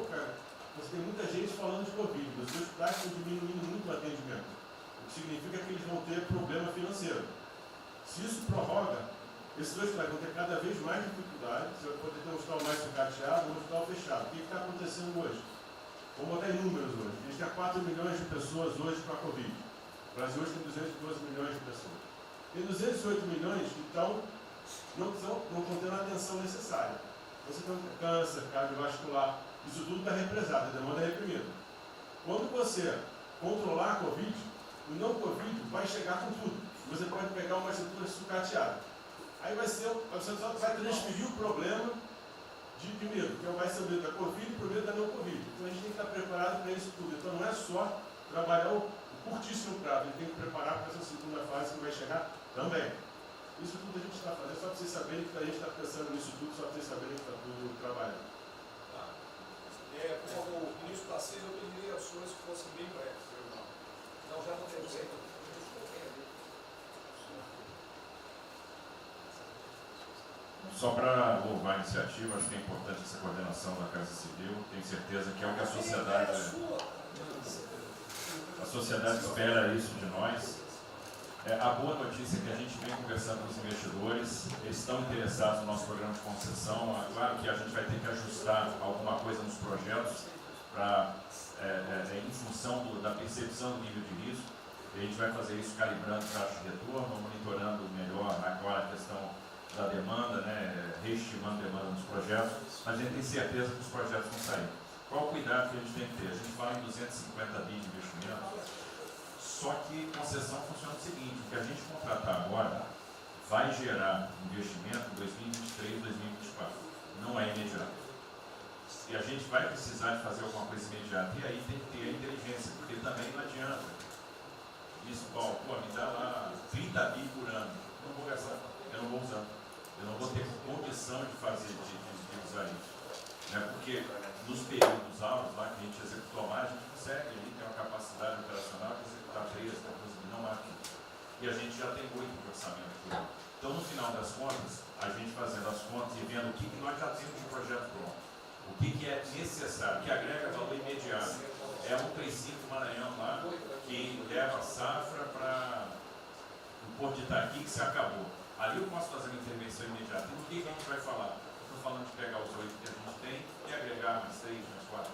você tem muita gente falando de Covid, os hospitais estão diminuindo muito o atendimento, o que significa que eles vão ter problema financeiro. Se isso prorroga, esses hospitais vão ter cada vez mais dificuldade. Você vai poder ter um hospital mais sucateado, um hospital fechado. O que está acontecendo hoje? Vamos botar em números hoje. A gente tem 4 milhões de pessoas hoje com a Covid. O Brasil hoje tem 212 milhões de pessoas. Tem 208 milhões que não estão tendo a atenção necessária. Você tem câncer, cardiovascular, isso tudo está represado, a demanda é reprimida. Quando você controlar a Covid, o não Covid vai chegar com tudo. Você pode pegar uma estrutura sucateada. Aí você só vai transferir o problema de medo, que vai ser o medo da Covid e o medo da não Covid. Então a gente tem que estar preparado para isso tudo. Então não é só trabalhar o curtíssimo prazo, a gente tem que preparar para essa segunda fase que vai chegar também. Isso tudo a gente está fazendo, só para vocês saberem que a gente está pensando nisso tudo, só para vocês saberem que está tudo trabalhando. Tá. Por favor, o ministro Tarcísio, eu pediria as suas que fossem bem breves. Não, já não temos aí. Só para louvar a iniciativa, acho que é importante essa coordenação da Casa Civil. Tenho certeza que é o que a sociedade espera isso de nós. A boa notícia é que a gente vem conversando com os investidores, eles estão interessados no nosso programa de concessão. Claro que a gente vai ter que ajustar alguma coisa nos projetos em função da percepção do nível de risco. E a gente vai fazer isso calibrando taxa de retorno, monitorando melhor agora a questão da demanda, reestimando a demanda dos projetos, mas a gente tem certeza que os projetos vão sair. Qual o cuidado que a gente tem que ter? A gente fala em 250 bi de investimento, só que concessão funciona o seguinte: o que a gente contratar agora vai gerar investimento em 2023, 2024, não é imediato. E a gente vai precisar de fazer alguma coisa imediata, e aí tem que ter a inteligência, porque também não adianta. Isso, me dá lá 30 bi por ano, não vou gastar, eu não vou usar. Eu não vou ter condição de fazer, de usar isso. Porque nos períodos altos, lá que a gente executou mais, a gente consegue ali ter uma capacidade operacional de executar 13, 14 bi, não mais. E a gente já tem 8 de orçamento aqui. Então, no final das contas, a gente fazendo as contas e vendo o que nós já temos de projeto pronto, o que é necessário, que agrega valor imediato. É um 35 Maranhão lá, que leva a safra para o Porto de Itaqui, que se acabou. Ali eu posso fazer uma intervenção imediata. E o que a gente vai falar? Estou falando de pegar os 8 que a gente tem e agregar mais 3, mais 4.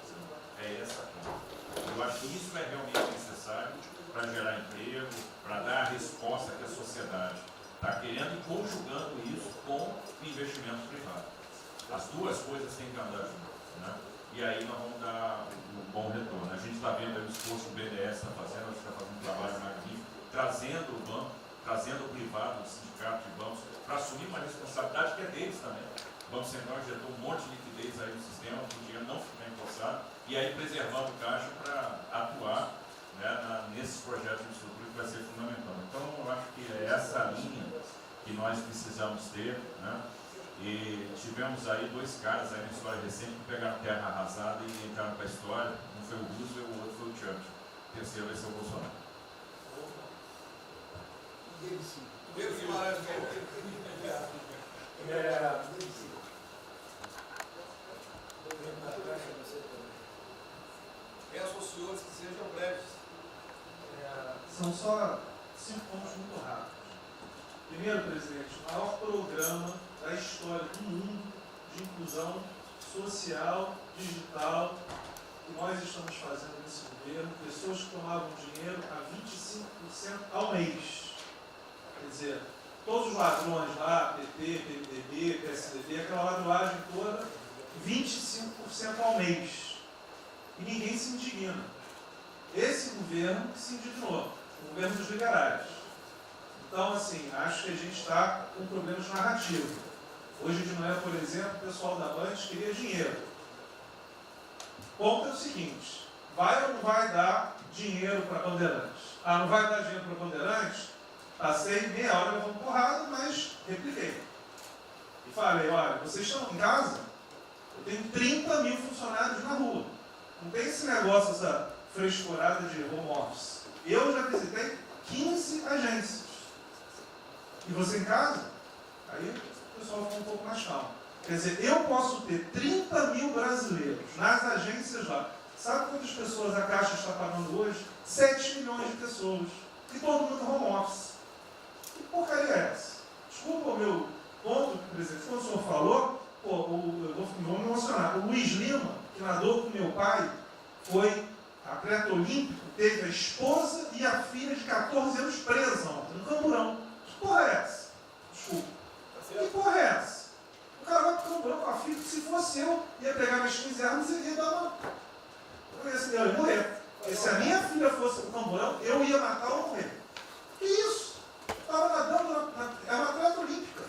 É essa a conta. Eu acho que isso é realmente necessário para gerar emprego, para dar a resposta que a sociedade está querendo e conjugar juntando isso com o investimento privado. As duas coisas têm que andar juntas, né? E aí nós vamos dar um bom retorno. A gente está vendo aí o esforço que o BNDES está fazendo, a gente está fazendo um trabalho magnífico, trazendo o banco, trazendo o privado, o sindicato de bancos, para assumir uma responsabilidade que é deles também. O Banco Central injetou um monte de liquidez aí no sistema, para o dinheiro não ficar empossado, e aí preservando o caixa para atuar, né, nesses projetos de infraestrutura que vai ser fundamental. Então, eu acho que é essa linha que nós precisamos ter, né? E tivemos aí dois caras aí na história recente que pegaram terra arrasada e entraram para a história. Um foi o Roosevelt, o outro foi o Churchill. O terceiro vai ser o Bolsonaro. Pedro Guimarães, peço aos senhores que sejam breves. São só 5 pontos muito rápidos. Primeiro, presidente, o maior programa da história do mundo de inclusão social, digital, que nós estamos fazendo nesse governo, pessoas que tomavam dinheiro a 25% ao mês. Quer dizer, todos os ladrões lá, PT, PMDB, PSDB, aquela ladroagem toda, 25% ao mês. E ninguém se indigna. Esse governo que se indignou, o governo dos liberais. Então, assim, acho que a gente está com problemas narrativos. Hoje de manhã, por exemplo, o pessoal da Band queria dinheiro. O ponto é o seguinte, vai ou não vai dar dinheiro para Bandeirantes? Ah, não vai dar dinheiro para Bandeirantes? Passei meia hora levando porrada, mas repliquei. E falei, olha, vocês estão em casa? Eu tenho 30 mil funcionários na rua. Não tem esse negócio, essa frescurada de home office. Eu já visitei 15 agências. E você em casa? Aí o pessoal ficou um pouco mais calmo. Quer dizer, eu posso ter 30 mil brasileiros nas agências lá. Sabe quantas pessoas a Caixa está pagando hoje? 7 milhões de pessoas. E todo mundo home office. Que porcaria é essa? Desculpa o meu ponto, presidente. Quando o senhor falou, eu vou me emocionar. O Luiz Lima, que nadou com meu pai, foi atleta olímpico, teve a esposa e a filha de 14 anos presa ontem, no Camburão. Que porra é essa? Desculpa. Que porra é essa? O cara vai pro Camburão com a filha, que se fosse eu, ia pegar minhas 15 armas e ia dar uma... Eu ia morrer. Porque se a minha filha fosse pro Camburão, eu ia matar ou morrer. Que isso? Estava nadando, é uma atleta olímpica.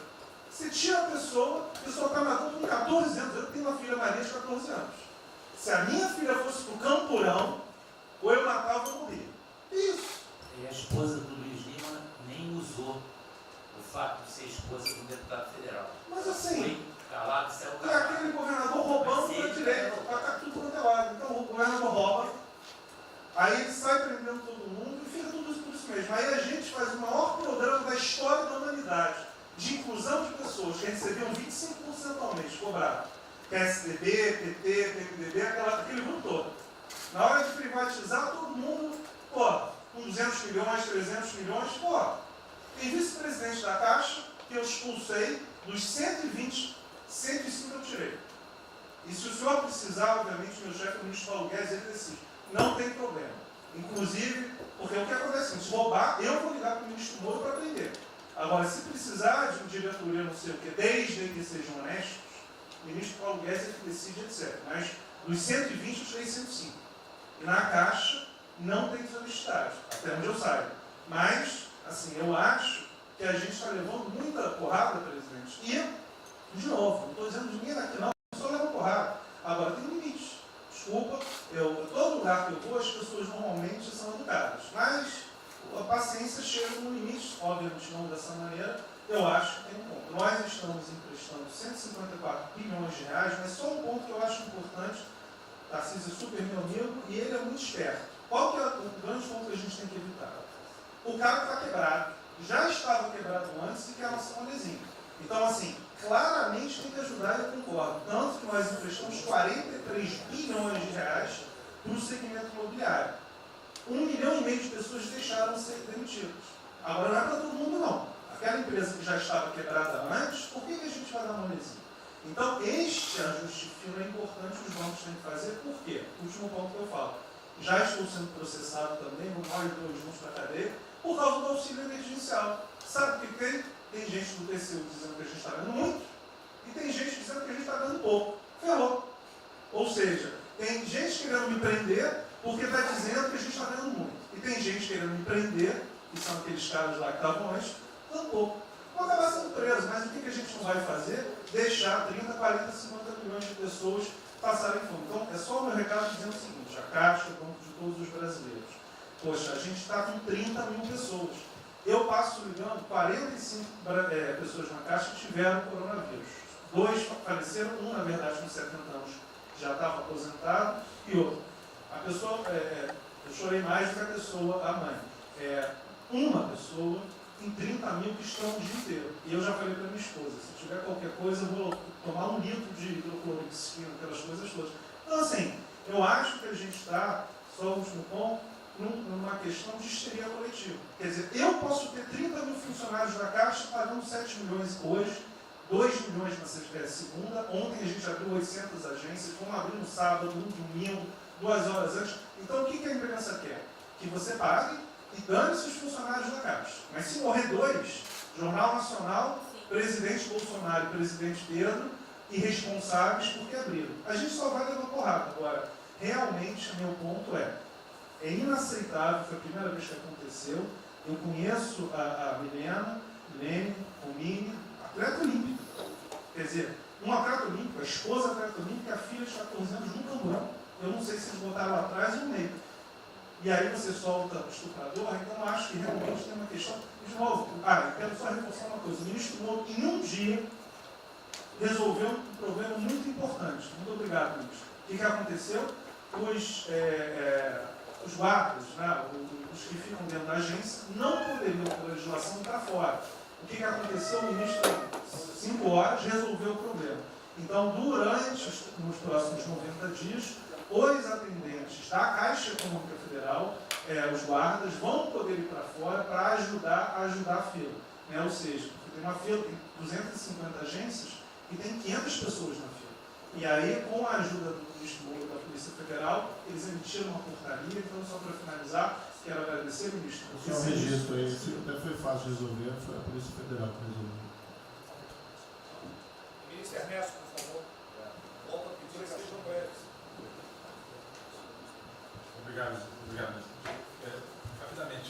Você tira a pessoa está nadando com 14 anos. Eu tenho uma filha Maria de 14 anos. Se a minha filha fosse pro Campurão, ou eu matava ou morria. Isso. E a esposa do Luiz Lima nem usou o fato de ser esposa do deputado federal. Mas assim, foi calado, saiu e calado. aquele governador roubando para a direita, para tudo quanto é lado. Então o governador rouba, aí ele sai prendendo todo mundo e fica tudo isso por isso mesmo. Aí a gente faz o maior programa da história da humanidade de inclusão de pessoas que recebiam 25% ao mês cobrado. PSDB, PT, PMDB, aquele grupo todo. Na hora de privatizar, todo mundo, com 200 milhões, 300 milhões, tem vice-presidente da Caixa que eu expulsei, dos 120, 105 eu tirei. E se o senhor precisar, obviamente, meu chefe, o ministro Paulo Guedes, ele decide. Não tem problema. Inclusive, porque o que acontece? Se roubar, eu vou ligar para o ministro Moro para prender. Agora, se precisar de um diretoria, não sei o quê, desde que sejam honestos, o ministro Paulo Guedes é que decide, etc. Mas dos 120, eu tirei 105. E na Caixa, não tem desobstidade, até onde eu saiba. Mas, assim, eu acho que a gente está levando muita porrada, presidente. E, de novo, não estou dizendo ninguém daqui não, só leva porrada. Agora, tem limite. Desculpa, todo lugar que eu vou, as pessoas normalmente são educadas. Mas a paciência chega no limite, obviamente não dessa maneira, eu acho que tem um ponto. Nós estamos emprestando 154 bilhões de reais, mas só um ponto que eu acho importante, Tarcísio é super meu amigo e ele é muito esperto. Qual que é o grande ponto que a gente tem que evitar? O cara está quebrado, já estava quebrado antes e quer lançar um adesivo. Então, assim, claramente tem que ajudar e eu concordo. Tanto que nós emprestamos 43 bilhões de reais para o segmento imobiliário. 1,5 milhão de pessoas deixaram de ser demitidas. Agora não é para todo mundo, não. Aquela empresa que já estava quebrada antes, por que a gente vai dar uma adesivo? Então, este ajuste fino é importante, os bancos têm que fazer. Por quê? Último ponto que eu falo. Já estou sendo processado também, vou mais 2 juntos para a cadeia, por causa do auxílio emergencial. Sabe o que tem? Tem gente do TCU dizendo que a gente está dando muito, e tem gente dizendo que a gente está dando pouco. Ferrou. Ou seja, tem gente querendo me prender porque está dizendo que a gente está dando muito. E tem gente querendo me prender, que são aqueles caras lá que estavam antes, dando pouco. Vão acabar sendo presos, mas o que a gente não vai fazer? Deixar 30, 40, 50 milhões de pessoas passarem fome. Então, é só o meu recado dizendo o seguinte: a Caixa, o Banco de todos os brasileiros. Poxa, a gente está com 30 mil pessoas. Eu passo ligando, 45 pessoas na Caixa tiveram coronavírus. 2 faleceram, um, na verdade, com 70 anos já estava aposentado, e outro. A pessoa, eu chorei mais do que a pessoa, a mãe. Uma pessoa em 30 mil que estão o dia inteiro. E eu já falei para minha esposa, se tiver qualquer coisa, eu vou tomar 1 litro de hidrocloroquina, aquelas coisas todas. Então, assim, eu acho que a gente está, só o último ponto, numa questão de histeria coletiva. Quer dizer, eu posso ter 30 mil funcionários da Caixa pagando 7 milhões hoje, 2 milhões na segunda, ontem a gente abriu 800 agências, vamos abrir no sábado, no domingo, 2 horas antes. Então, o que a imprensa quer? Que você pague e dane-se os funcionários da Caixa. Mas se morrer 2, Jornal Nacional, presidente Bolsonaro e presidente Pedro, irresponsáveis porque abriram. A gente só vai levar porrada. Agora, realmente, meu ponto é inaceitável, foi a primeira vez que aconteceu. Eu conheço a Milena, Lene, Romine, atleta olímpico. Quer dizer, um atleta olímpico, a esposa atleta olímpica, a filha de 14 anos no camburão. Eu não sei se eles botaram lá atrás e no meio. E aí você solta o estuprador, então eu acho que realmente tem uma questão. De novo, eu quero só reforçar uma coisa. O ministro Moro, em um dia, resolveu um problema muito importante. Muito obrigado, ministro. O que aconteceu? Os guardas, né, os que ficam dentro da agência, não poderiam, por legislação, estar fora. O que aconteceu? O ministro, 5 horas, resolveu o problema. Então, nos próximos 90 dias, os atendentes da Caixa Econômica Federal, os guardas, vão poder ir para fora para ajudar a fila. Né? Ou seja, tem uma fila, tem 250 agências e tem 500 pessoas na fila. E aí, com a ajuda do ministro Moro da Polícia Federal, eles emitiram uma portaria. Então, só para finalizar, quero agradecer, ministro. O seu registro aí, até foi fácil de resolver, foi a Polícia Federal que resolveu. Ministro Ernesto, por favor. Volta a pedir que sejam breves. Obrigado. Rapidamente,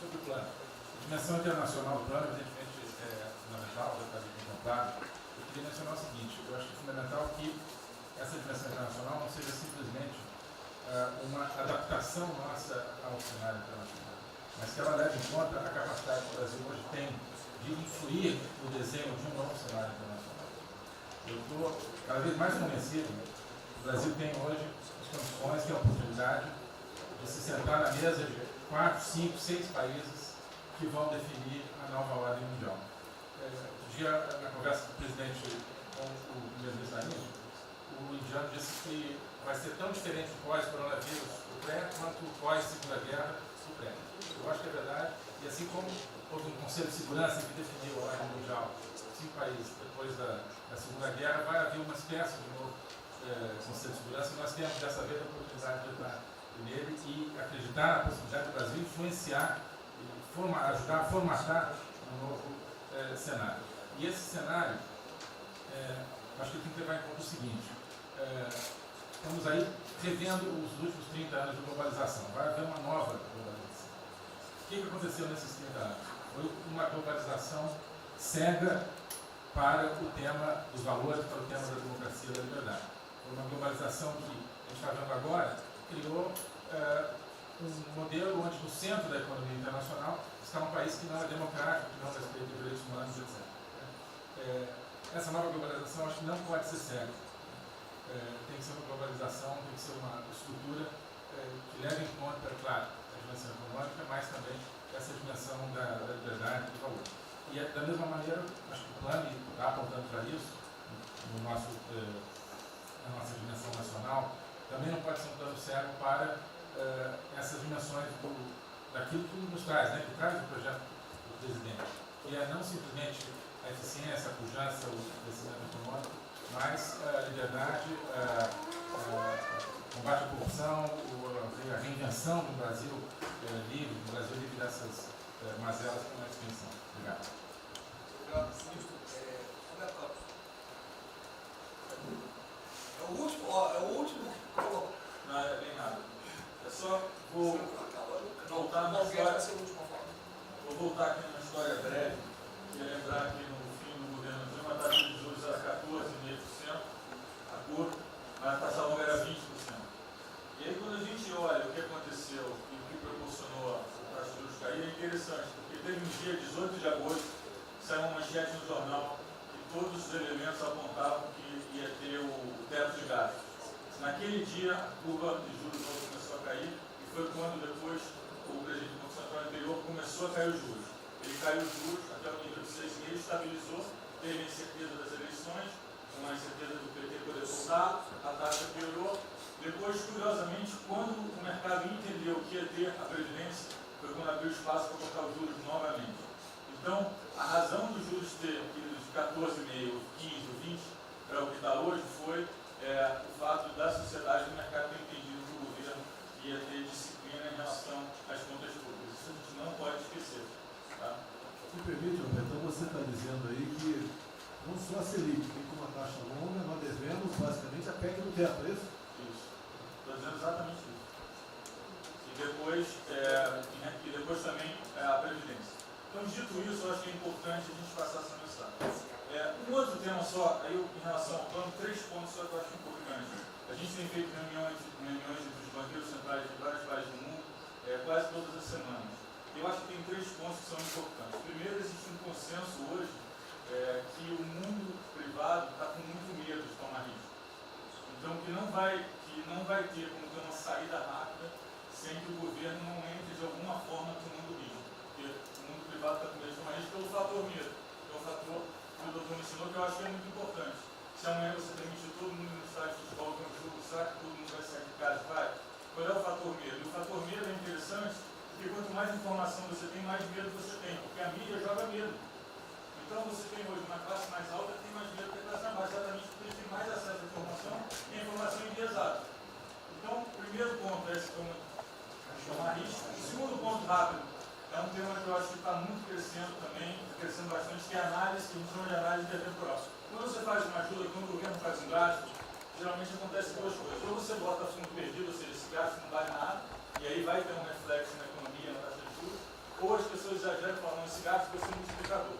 sobre o plano. A dimensão internacional do plano, evidentemente, é fundamental, já está bem contemplado. Eu queria mencionar o seguinte: eu acho que é fundamental que essa dimensão internacional não seja simplesmente uma adaptação nossa ao cenário internacional, mas que ela leve em conta a capacidade que o Brasil hoje tem de influir no desenho de um novo cenário internacional. Eu estou cada vez mais convencido que o Brasil tem hoje as condições e a oportunidade de se sentar na mesa de 4, 5, 6 países que vão definir a nova ordem mundial. Outro dia, na conversa do presidente com o primeiro-ministro da Índia, o indiano disse que vai ser tão diferente o pós-coronavírus, o pré, quanto o pós-segunda guerra, o pré. Eu acho que é verdade. E assim como houve um Conselho de Segurança que definiu a ordem mundial, 5 países depois da Segunda Guerra, vai haver uma espécie de novo Conselho de Segurança, e nós temos dessa vez a oportunidade de entrar nele e acreditar na possibilidade do Brasil influenciar, ajudar a formatar um novo cenário. E esse cenário, acho que tem que levar em conta o seguinte: estamos aí revendo os últimos 30 anos de globalização. Vai haver uma nova globalização. O que aconteceu nesses 30 anos? Foi uma globalização cega para o tema dos valores, para o tema da democracia e da liberdade. Foi uma globalização que a gente está vendo agora, criou um modelo onde no centro da economia internacional está um país que não é democrático, que não respeita os direitos humanos, etc. Essa nova globalização acho que não pode ser cega. Tem que ser uma globalização, tem que ser uma estrutura que leve em conta, claro, a dimensão econômica, mas também essa dimensão da liberdade e do valor. E da mesma maneira, acho que o plano está apontando para isso, na nossa dimensão nacional, também não pode ser um plano cego para essas dimensões daquilo que nos traz, né, que traz o projeto do presidente, que é não simplesmente a eficiência, a pujança, o crescimento econômico, mas a liberdade, combate à corrupção, a reinvenção do Brasil livre, dessas mazelas com a extensão. Obrigado. Obrigado, ministro. André Campos. É o último que colocou. Não é bem nada. É só vou voltar na história. Vou voltar aqui numa história breve, que é lembrar que no fim do governo Dilma a taxa de juros era 14,5%, a curva, mas a taxa longa era 20%. E aí quando a gente olha o que aconteceu e o que proporcionou a taxa de juros cair, é interessante, porque teve um dia, 18 de agosto, saiu uma manchete no jornal que todos os elementos apontavam que ia ter o teto de gastos. Naquele dia, a curva de juros começou a cair e foi quando depois o presidente do Banco Central anterior começou a cair os juros. Ele caiu os juros até o nível de 6,5, estabilizou, teve a incerteza das eleições, uma incerteza do PT poder voltar, a taxa piorou. Depois, curiosamente, quando o mercado entendeu que ia ter a Previdência, foi quando abriu espaço para colocar os juros novamente. Então, a razão dos juros ter ido de 14,5, 15, 20 para o que está hoje foi o fato da sociedade e do mercado ter entendido que o governo ia ter disciplina em relação às contas públicas. Isso a gente não pode esquecer. Tá? Me permite, Roberto, então você está dizendo aí que não só a Selic tem como uma taxa longa, nós devemos basicamente a PEC do teto, é isso? Isso. Estou dizendo exatamente isso. E depois também a Previdência. Então, dito isso, eu acho que é importante a gente passar essa mensagem. Um outro tema só, aí em relação ao plano, 3 pontos só que eu acho importante. A gente tem feito reuniões entre os banqueiros centrais de vários países do mundo, quase todas as semanas. Eu acho que tem 3 pontos que são importantes. Primeiro, existe um consenso hoje que o mundo privado está com muito medo de tomar risco. Então, que não vai ter como ter uma saída rápida sem que o governo não entre de alguma forma no mundo risco. Porque o mundo privado está com medo de tomar risco pelo fator medo. É um fator que o doutor mencionou que eu acho que é muito importante. Se amanhã você permitir todo mundo no estádio de futebol ver um jogo, será que todo mundo vai sair de casa? Vai? Qual é o fator medo? E o fator medo é interessante porque quanto mais informação você tem, mais medo você tem. Porque a mídia joga medo. Então você tem hoje uma classe mais alta que tem mais medo que a classe mais baixa, exatamente porque eles têm mais acesso à informação e a informação enviesada. Então, o primeiro ponto é esse tomar risco. O segundo ponto rápido é um tema que eu acho que está muito crescendo também, crescendo bastante, que é a análise, que a gente chama de análise intertemporal. Quando você faz uma ajuda, quando o governo faz um gasto, geralmente acontece 2 coisas. Ou você bota fundo perdido, ou seja, esse gasto não vale nada, e aí vai ter um reflexo na economia, na taxa de juros, ou as pessoas exageram falando esse gasto vai ser um multiplicador.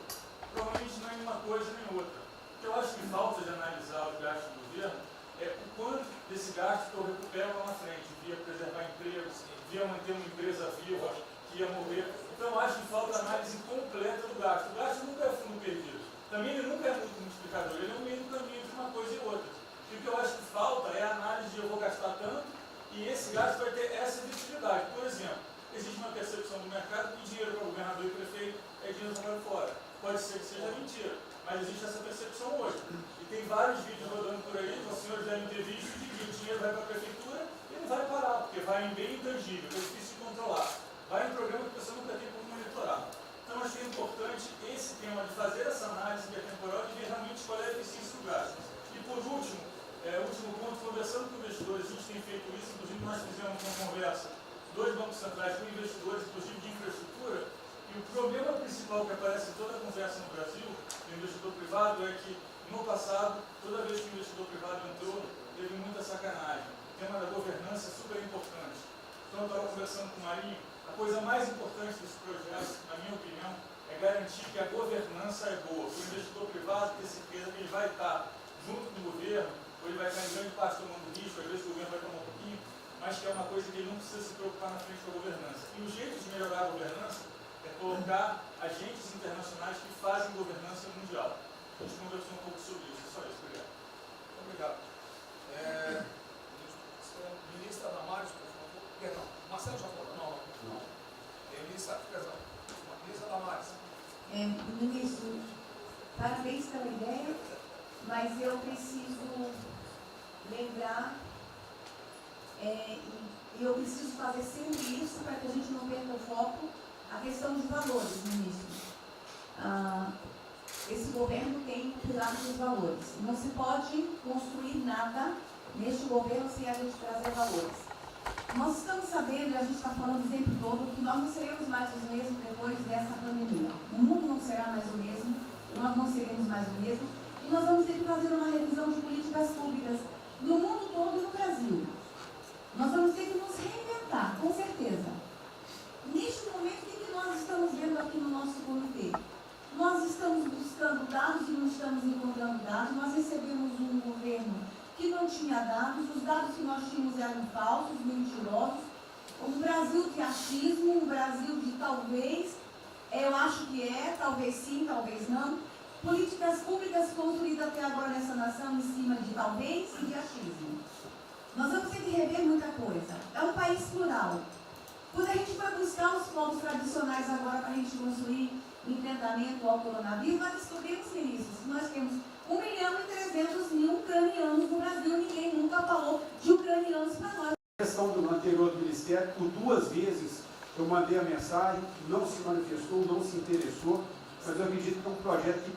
Provavelmente não é nenhuma coisa nem outra. O que eu acho que falta de analisar os gastos do governo é o quanto desse gasto que eu recupero lá na frente, via preservar empregos, via manter uma empresa viva que ia morrer. Então eu acho que falta a análise completa do gasto. O gasto nunca é fundo perdido. Também ele nunca é muito multiplicador, ele é um meio do caminho entre uma coisa e outra. E o que eu acho que falta é a análise de eu vou gastar tanto e esse gasto vai ter essa efetividade. Por exemplo, existe uma percepção do mercado que dinheiro para governador e prefeito é dinheiro jogado fora. Pode ser que seja mentira, mas existe essa percepção hoje. E tem vários vídeos rodando por aí, os senhores devem ter visto, de que o dinheiro vai para a prefeitura e não vai parar, porque vai em bem intangível, que é difícil de controlar. Vai em programa que a pessoa nunca tem como monitorar. Então, acho que é importante esse tema de fazer essa análise que é temporal e ver realmente qual é a eficiência do gasto. E por último, último ponto, conversando com investidores, a gente tem feito isso, inclusive nós fizemos uma conversa, 2 bancos centrais com investidores, inclusive de infraestrutura, e o problema principal que aparece em toda a conversa no Brasil, do investidor privado, é que no passado, toda vez que o investidor privado entrou, teve muita sacanagem. O tema da governança é super importante. Então, eu estava conversando com o Marinho, a coisa mais importante desse projeto, na minha opinião, é garantir que a governança é boa. O investidor privado ter certeza que ele vai estar junto com o governo, ou ele vai estar em grande parte tomando risco, às vezes o governo vai tomar um pouquinho, mas que é uma coisa que ele não precisa se preocupar na frente da governança. E o jeito de melhorar a governança é colocar agentes internacionais que fazem governança mundial. A gente conversou um pouco sobre isso, só isso. Obrigado. Obrigado. Ministra Damares, por favor. Perdão, Marcelo já falou? Não. Ministra, perdão. Ministra Damares. Ministro, parabéns pela ideia, mas eu preciso lembrar e eu preciso fazer sempre isso para que a gente não perca o foco, a questão dos valores, ministro. Esse governo tem o pilar dos valores. Não se pode construir nada neste governo sem a gente trazer valores. Nós estamos sabendo, e a gente está falando o tempo todo, que nós não seremos mais os mesmos depois dessa pandemia. O mundo não será mais o mesmo, nós não seremos mais o mesmo, e nós vamos ter que fazer uma revisão de políticas públicas no mundo todo e no Brasil. Nós vamos ter que nos reinventar, com certeza. Neste momento, o que nós estamos vendo aqui no nosso comitê? Nós estamos buscando dados e não estamos encontrando dados. Nós recebemos um governo que não tinha dados, os dados que nós tínhamos eram falsos, mentirosos. Um Brasil de achismo, um Brasil de talvez, eu acho que é, talvez sim, talvez não. Políticas públicas construídas até agora nessa nação em cima de talvez e de achismo. Nós vamos ter que rever muita coisa. É um país plural. Quando a gente vai buscar os povos tradicionais agora para a gente construir enfrentamento ao coronavírus, nós descobrimos, ministros, que nós temos 1.300.000 ucranianos no Brasil. Ninguém nunca falou de ucranianos para nós. A questão do anterior do Ministério, por 2 vezes eu mandei a mensagem, não se manifestou, não se interessou, mas eu acredito que é um projeto que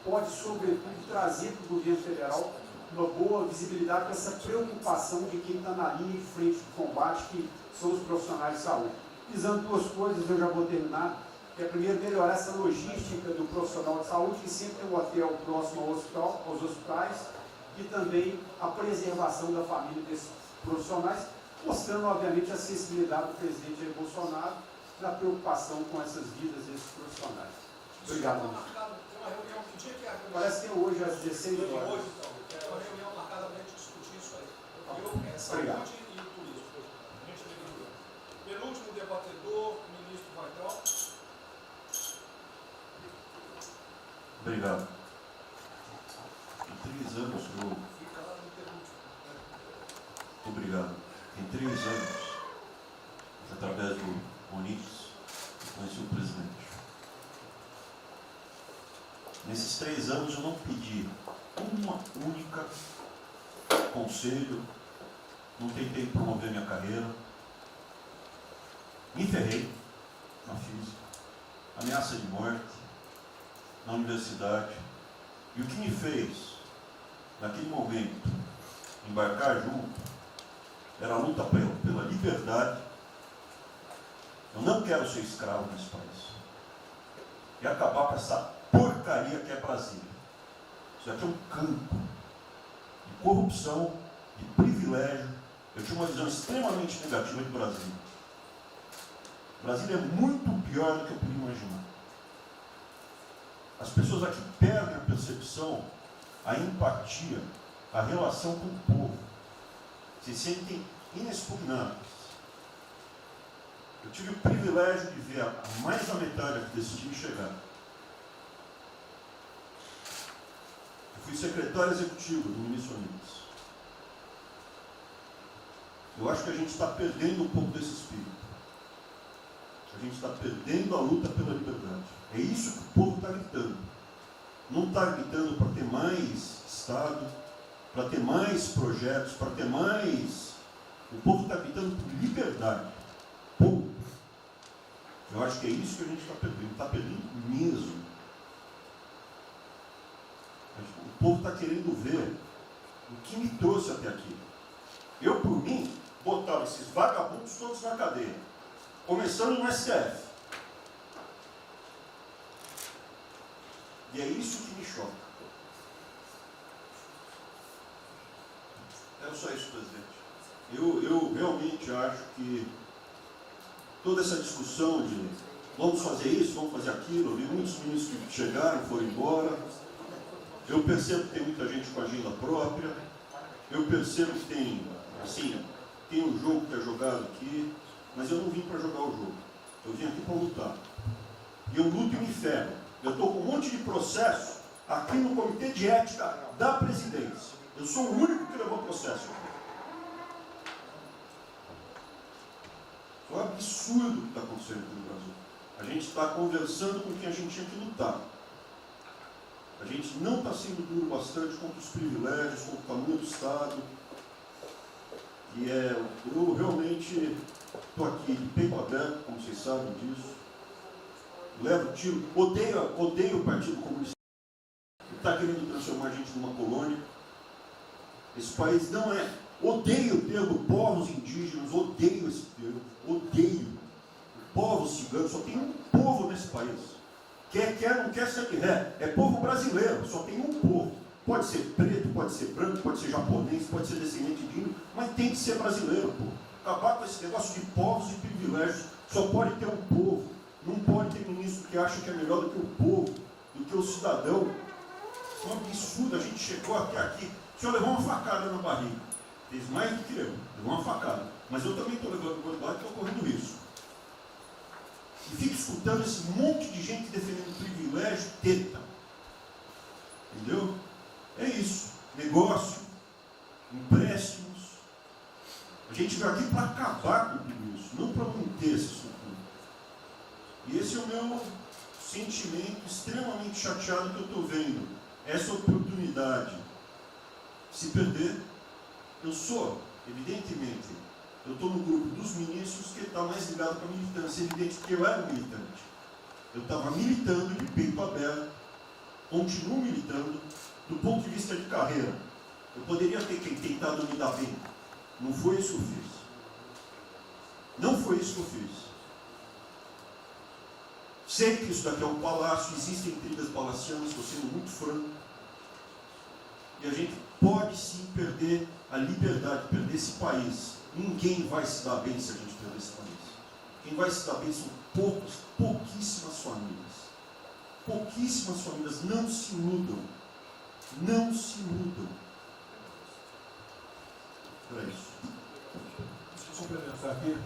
pode, sobretudo, trazer para o governo federal uma boa visibilidade com essa preocupação de quem está na linha de frente do combate, que são os profissionais de saúde. Visando 2 coisas, eu já vou terminar, que é primeiro melhorar essa logística do profissional de saúde, que sempre tem um hotel próximo ao hospital, aos hospitais, e também a preservação da família desses profissionais, mostrando, obviamente, a sensibilidade do presidente Jair Bolsonaro na preocupação com essas vidas desses profissionais. Obrigado. Tem uma reunião, que dia que é? Parece que é hoje, às 16 horas. Hoje, então. É uma reunião marcada para a gente discutir isso aí. Saúde Obrigado. e turismo. A gente dividiu. Penúltimo debatedor, ministro Weidel. Obrigado. Em 3 anos eu... Fica lá no penúltimo. Obrigado. Em 3 anos, através do Onix, eu conheci o presidente. Nesses 3 anos eu não pedi uma única conselho, não tentei promover minha carreira, me ferrei na física, ameaça de morte, na universidade, e o que me fez, naquele momento, embarcar junto, era a luta pela liberdade. Eu não quero ser escravo nesse país. E acabar com essa porcaria que é Brasília. Isso aqui é um campo de corrupção, de privilégio. Eu tinha uma visão extremamente negativa de Brasília. Brasília é muito pior do que eu podia imaginar. As pessoas aqui perdem a percepção, a empatia, a relação com o povo. Se sentem inexpugnáveis. Eu tive o privilégio de ver a mais da metade aqui desse time chegar. Eu fui secretário executivo do ministro Onix. Eu acho que a gente está perdendo um pouco desse espírito. A gente está perdendo a luta pela liberdade. É isso que o povo está gritando. Não está gritando para ter mais Estado, para ter mais projetos, para ter mais... O povo está gritando por liberdade. Ponto. Eu acho que é isso que a gente está perdendo. Está perdendo mesmo. O povo está querendo ver o que me trouxe até aqui. Eu, por mim, botava esses vagabundos todos na cadeia. Começando no STF. E é isso que me choca. Era só isso, presidente. Eu realmente acho que toda essa discussão de vamos fazer isso, vamos fazer aquilo, eu vi muitos ministros que chegaram, foram embora. Eu percebo que tem muita gente com agenda própria. Eu percebo que tem, assim, tem um jogo que é jogado aqui, mas eu não vim para jogar o jogo. Eu vim aqui para lutar. E eu luto e me ferro. Eu estou com um monte de processo aqui no Comitê de Ética da Presidência. Eu sou o único que levou processo. É um absurdo o que está acontecendo aqui no Brasil. A gente está conversando com quem a gente tinha que lutar. A gente não está sendo duro bastante contra os privilégios, contra o tamanho do Estado. E eu realmente estou aqui de peito aberto, como vocês sabem disso. Levo tiro, odeio o Partido Comunista. Ele está querendo transformar a gente numa colônia. Esse país não é. Odeio o termo povos indígenas, odeio esse termo, odeio. Povos ciganos, só tem um povo nesse país. Quer, não quer sangue ré. É povo brasileiro, só tem um povo. Pode ser preto, pode ser branco, pode ser japonês, pode ser descendente de índio, mas tem que ser brasileiro, pô. Acabar com esse negócio de povos e privilégios. Só pode ter um povo. Não pode ter ministro que acha que é melhor do que o povo, do que o cidadão. É um absurdo, a gente chegou até aqui. O senhor levou uma facada na barriga. Fez mais do que eu, levou uma facada. Mas eu também estou levando gordoada e estou correndo risco. E fico escutando esse monte de gente defendendo privilégio, teta. Entendeu? É isso. Negócio, empréstimos. A gente veio aqui para acabar com tudo isso, não para manter essa estrutura. E esse é o meu sentimento extremamente chateado que eu estou vendo. Essa oportunidade se perder. Eu sou, evidentemente, eu estou no grupo dos ministros que está mais ligado com a militância. É evidente que eu era militante. Eu estava militando de peito aberto, continuo militando, do ponto de vista de carreira. Eu poderia ter tentado me dar bem. Não foi isso que eu fiz. Não foi isso que eu fiz. Sei que isso daqui é um palácio, existem intrigas palacianas, estou sendo muito franco. E a gente pode sim perder a liberdade, perder esse país. Ninguém vai se dar bem se a gente perder esse país. Quem vai se dar bem são pouquíssimas famílias. Pouquíssimas famílias. Não se iludam. Não se iludam. É isso. Deixa eu complementar aqui. O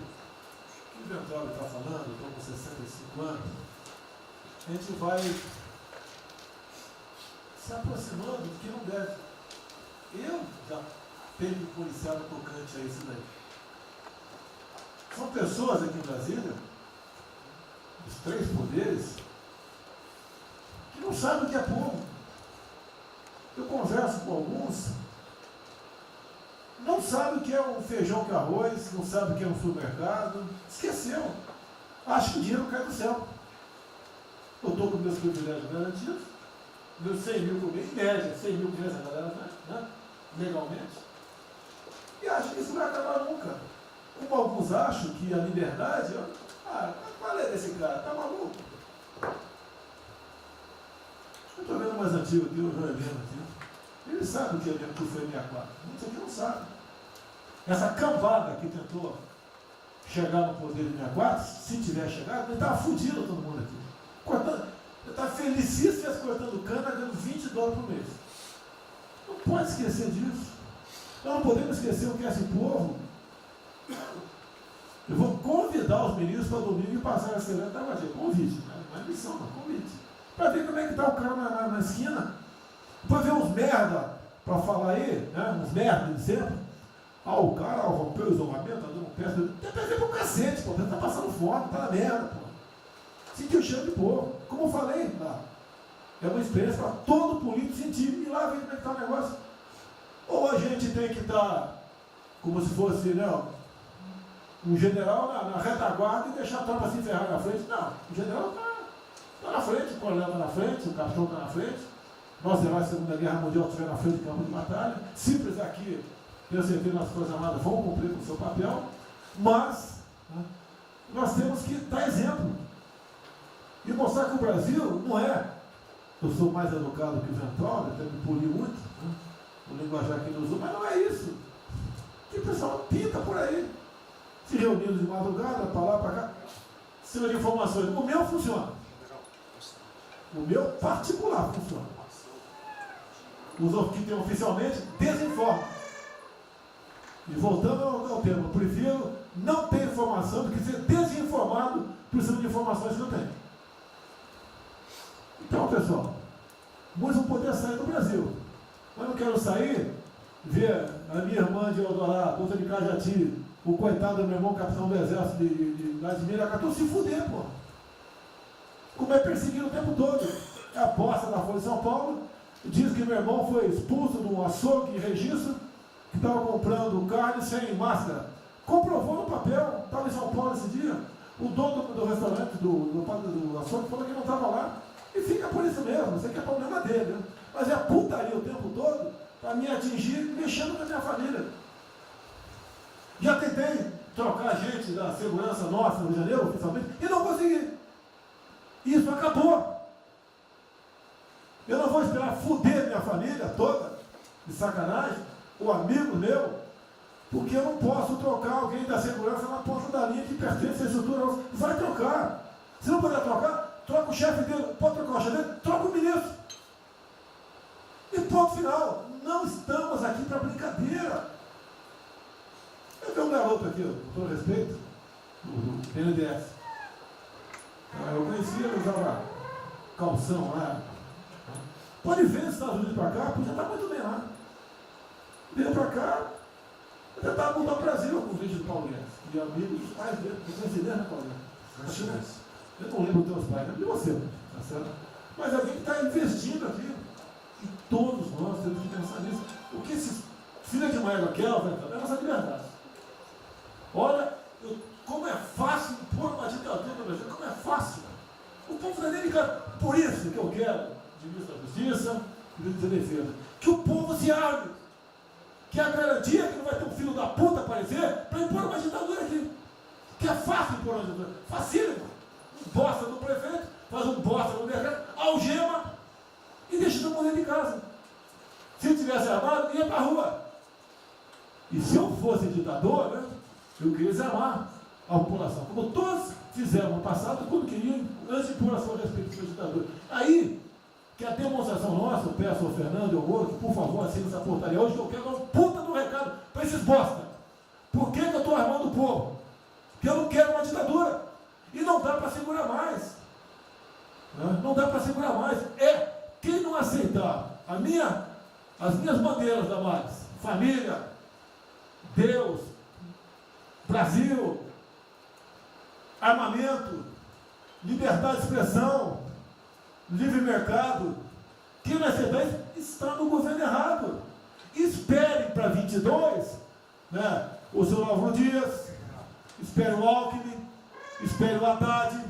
que o Ventório está falando, estou com 65 anos, a gente vai se aproximando do que não deve. Eu já tenho me policiado tocante a isso daí. São pessoas aqui em Brasília, os três poderes, que não sabem o que é povo. Eu converso com alguns, não sabem o que é um feijão com arroz, não sabem o que é um supermercado, esqueceu. Acho que o dinheiro cai do céu. Eu estou com meus privilégios garantidos, meus 100 mil por mês, em média, 100 mil por mês, a galera, né? Legalmente. E acho que isso não vai acabar nunca. Como alguns acham que a liberdade, qual é desse cara? Tá maluco? Eu estou vendo mais antigo aqui, o Joelino aqui. Ele sabe o que foi 64. Muitos aqui não sabem. Essa cambada que tentou chegar no poder de 64, se tiver chegado, ele estava fudido todo mundo aqui. Cortando, eu estava felicíssimo cortando cana, ganhando $20 por mês. Não pode esquecer disso. Nós não podemos esquecer o que é esse povo. Eu vou convidar os ministros para domingo e passar a semana da Guadia. Convite, não é missão, não, convite. Para ver como é que está o cara na esquina. Depois ver uns merda para falar aí, né? Uns merda de sempre. O cara rompeu o isolamento, está dando peça. Tem que ver pro cacete, pô. Ele está passando fome, está na merda, pô. Sentiu o cheiro de povo. Como eu falei, lá. É uma experiência para todo político sentir e lá ver como é que está o negócio. Ou a gente tem que estar como se fosse, né, um general na retaguarda e deixar a tropa se ferrar na frente. Não, o general está na frente, o coronel está na frente, o capitão está na frente. Nós, heróis da Segunda Guerra Mundial, estiver na frente do campo de batalha. Simples aqui, tenho certeza que as Forças Armadas vão cumprir com o seu papel, mas nós temos que dar exemplo. E mostrar que o Brasil não é. Eu sou mais educado que o Ventório, até me poli muito, né? O linguajar que ele usou, mas não é isso. Que o pessoal pinta por aí, se reunindo de madrugada, para lá, para cá, cima de informações. O meu funciona. O meu particular funciona. Os que tem oficialmente desinformam. E voltando ao tema, eu prefiro não ter informação do que ser desinformado por cima de informações que eu tenho. Então, pessoal, muitos vão poder sair do Brasil. Mas não quero sair, ver a minha irmã de Eldorado, outra de Cajati, o coitado do meu irmão capitão do exército de Miracatu se fuder, pô. Como é perseguido o tempo todo. É a bosta da Folha de São Paulo, diz que meu irmão foi expulso de um açougue em Registro, que estava comprando carne sem máscara. Comprovou no papel, estava em São Paulo esse dia. O dono do restaurante, do açougue, falou que não estava lá. E fica por isso mesmo, isso aqui é problema dele, né? Mas é putaria o tempo todo para me atingir, mexendo com a minha família. Já tentei trocar gente da segurança nossa no Rio de Janeiro, oficialmente, e não consegui. Isso acabou. fuder minha família toda, de sacanagem, o amigo meu, porque eu não posso trocar alguém da segurança na ponta da linha que pertence à estrutura. Vai trocar. Se não puder trocar, troca o chefe dele. Pode trocar o chefe dele? Troca o ministro. E ponto final. Não estamos aqui para brincadeira. Eu tenho um garoto aqui, com todo respeito, do BNDES. Eu conhecia, ele usava calção lá. Pode ver nos Estados Unidos para cá, podia estar muito bem lá. Veio para cá, eu tentava mudar o Brasil com o vídeo do Paulo Guedes. E amigos, pais dele, coincidência, né, Paulo Guedes? Eu não lembro dos teus pais, não de você, tá certo? Mas alguém que está investindo aqui. E todos nós temos que pensar nisso. O que esses filhos de Maia querem, é a nossa liberdade. Olha, como é fácil impor uma ditadura no Brasil, como é fácil. O povo não é nem ligado. Por isso que eu quero, de ministro da Justiça e ministro da Defesa, que o povo se arme. Que é a garantia que não vai ter um filho da puta aparecer para impor uma ditadura aqui. Que é fácil impor uma ditadura. Facílimo. Um bosta do prefeito, faz um bosta no decreto, algema e deixa todo mundo dentro de casa. Se eu tivesse armado, ia para a rua. E se eu fosse ditador, né, eu queria desarmar a população. Como todos fizeram no passado, quando queriam, antes de impor a sua respeito da ditadura. Aí, que a demonstração nossa, eu peço ao Fernando e ao Moro, que por favor assine essa portaria hoje, que eu quero uma puta do recado para esses bosta. Por que eu estou armando o povo? Porque eu não quero uma ditadura. E não dá para segurar mais. Né? Não dá para segurar mais. Quem não aceitar as minhas bandeiras da Maris, família, Deus, Brasil, armamento, liberdade de expressão, livre mercado, quem não aceitar isso está no governo errado. Espere para 22, né, o seu Álvaro Dias, espere o Alckmin, espere o Haddad,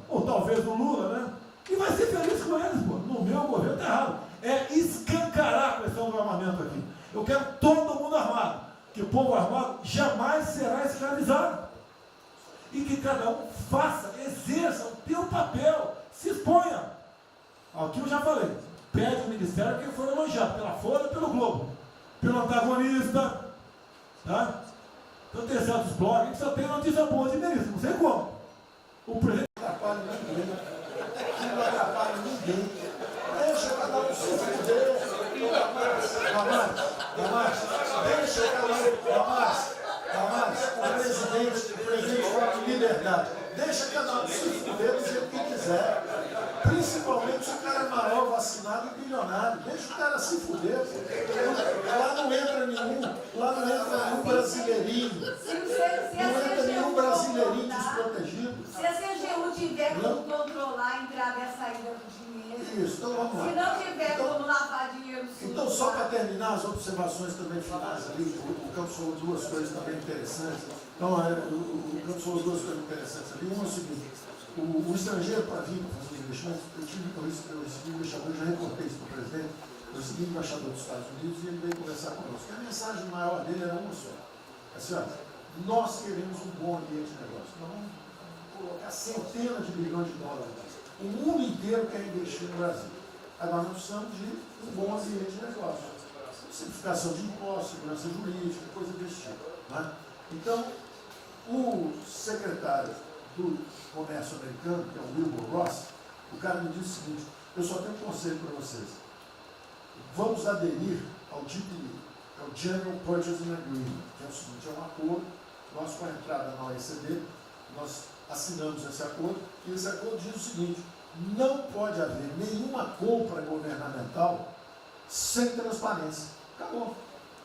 ou talvez o Lula, né? E vai ser feliz com eles, pô. No meu governo está errado. É escancarar a questão do armamento aqui. Eu quero todo mundo armado. Que o povo armado jamais será escravizado. E que cada um faça, exerça o teu papel, se exponha. Aqui eu já falei. Pede o ministério quem for elogiado, pela Folha e pelo Globo. Pelo antagonista. Tá? Então tem certos blogs que só tem notícia boa de ministro. Não sei como. O presidente atrapalha ninguém. Não atrapalha ninguém. Deixa cada um se fuder. Damares, o presidente fala de liberdade. Deixa cada um se fuder do jeito que quiser. Principalmente se o cara é maior, vacinado e bilionário. Deixa o cara se fuder. Lá não entra nenhum brasileirinho. Não entra nenhum brasileirinho desprotegido. Se a CGU tiver como controlar a entrada e a saída do dinheiro. Isso, então vamos lá. Se não tiver como lavar dinheiro sujo. Então, só para terminar as observações também finais ali, o Campos falou duas coisas também interessantes. Então, o Campos falou duas coisas interessantes ali. Uma é o seguinte: o estrangeiro para vir para fazer os investimentos, eu recebi o embaixador, já reportei isso para o presidente, eu recebi o embaixador dos Estados Unidos e ele veio conversar conosco. E a mensagem maior dele era uma só. Assim, ó, nós queremos um bom ambiente de negócio. Nós vamos colocar centenas de bilhões de dólares. O mundo inteiro quer investir no Brasil. Agora nós precisamos de um bom ambiente de negócio. Simplificação de impostos, segurança jurídica, coisa desse tipo. Né? Então, o secretário do Comércio Americano, que é o Wilbur Ross, o cara me disse o seguinte: eu só tenho um conselho para vocês. Vamos aderir ao GPA, que é o General Purchasing Agreement, que é o seguinte: é um acordo, nós com a entrada na OECD, nós assinamos esse acordo, e esse acordo diz o seguinte: não pode haver nenhuma compra governamental sem transparência. Acabou.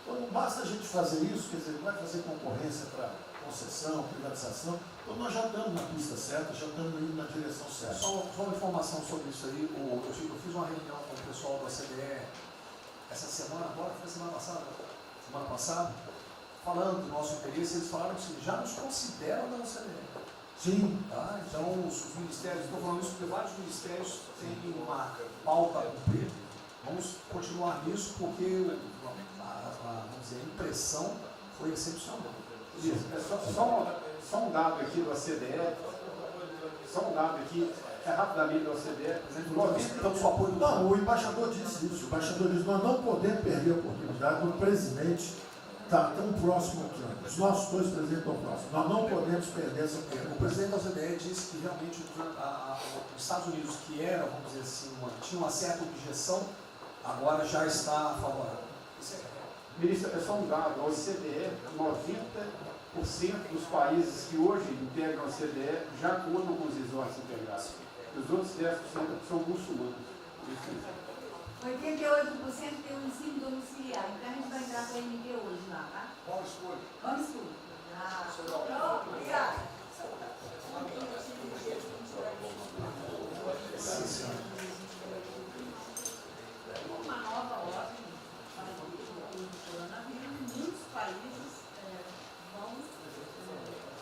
Então não basta a gente fazer isso, quer dizer, não vai fazer concorrência para concessão, privatização. Então nós já estamos na pista certa, já estamos indo na direção certa. Só uma informação sobre isso aí. Eu fiz uma reunião com o pessoal da CDE essa semana, agora foi semana passada, falando do nosso interesse. Eles falaram que já nos consideram da CDE. Sim. Tá? Então, os ministérios, estou falando isso porque vários ministérios têm uma pauta a cumprir. Vamos continuar nisso porque vamos dizer, a impressão foi excepcional. Isso. Só um dado aqui do ACDE, só um dado aqui. rapidamente da OCDE, Damos o apoio do Não, o embaixador disse isso. O embaixador disse: nós não podemos perder a oportunidade do presidente estar tão próximo aqui. Os nossos dois presidentes estão próximos. Nós não podemos perder essa oportunidade. O presidente da OCDE disse que realmente os Estados Unidos, que era, vamos dizer assim, tinha uma certa objeção, agora já está favorável. Isso é. Ministro, é só um dado, a OCDE, 90% dos países que hoje integram a OCDE já contam com os resorts integrados. Os outros 10% são muçulmanos. 88% tem um ensino domiciliar, então a gente vai entrar com a MD hoje lá, tá? Vamos escolher. Pronto, obrigada. Uma nova ordem para o coronavírus, muitos países vão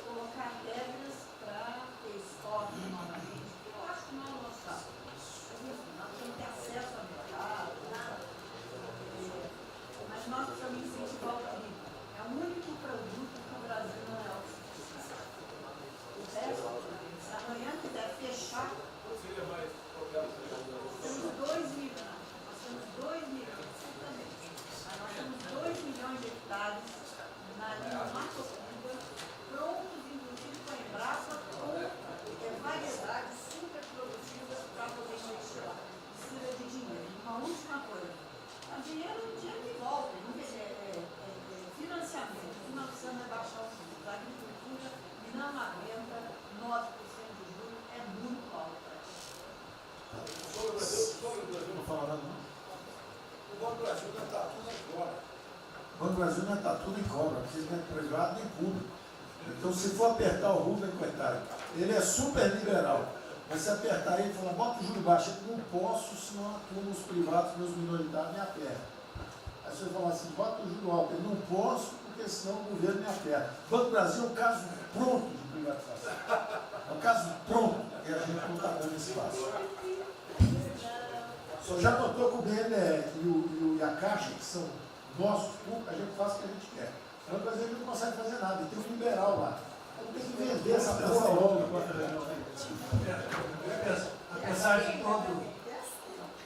colocar regras para ter estoque novamente. Eu acho que não é o nosso caso. Nós temos que ter acesso ao mercado, mas nós precisamos incentivar o turismo. É o único produto que o Brasil não é autossuficiente. O resto, se amanhã quiser fechar, temos 2 milhões. Nós temos 2 milhões, certamente. Mas nós temos 2 milhões de hectares na linha Mato-Piba, prontos, inclusive com a Embrapa, com variedades super produtivas para poder investir lá. Precisa de dinheiro. Uma última coisa. O dinheiro que volta, financiamento. Nós precisamos baixar os juros. A agricultura não aguenta 9% de juros, é muito alto. Sobre o Brasil não fala nada, não? O Banco do Brasil não está tudo em cobra. O Banco do Brasil não está tudo em cobra, porque não é privado nem público. Então, se for apertar o Rubem, coitado, ele é super liberal. Mas se apertar ele e falar, bota o juro baixo, eu não posso, senão a turma, os privados, meus minoritários, me apertam. Aí você fala assim, bota o juro alto, eu não posso, porque senão o governo me aperta. O Banco do Brasil é um caso pronto de privatização. É um caso pronto, e a gente não está dando espaço. O senhor já notou que o BNDES e a Caixa, que são nossos públicos, a gente faz o que a gente quer. O Banco Brasileiro não consegue fazer nada, ele tem um liberal lá. Então tem que vender essa porra logo.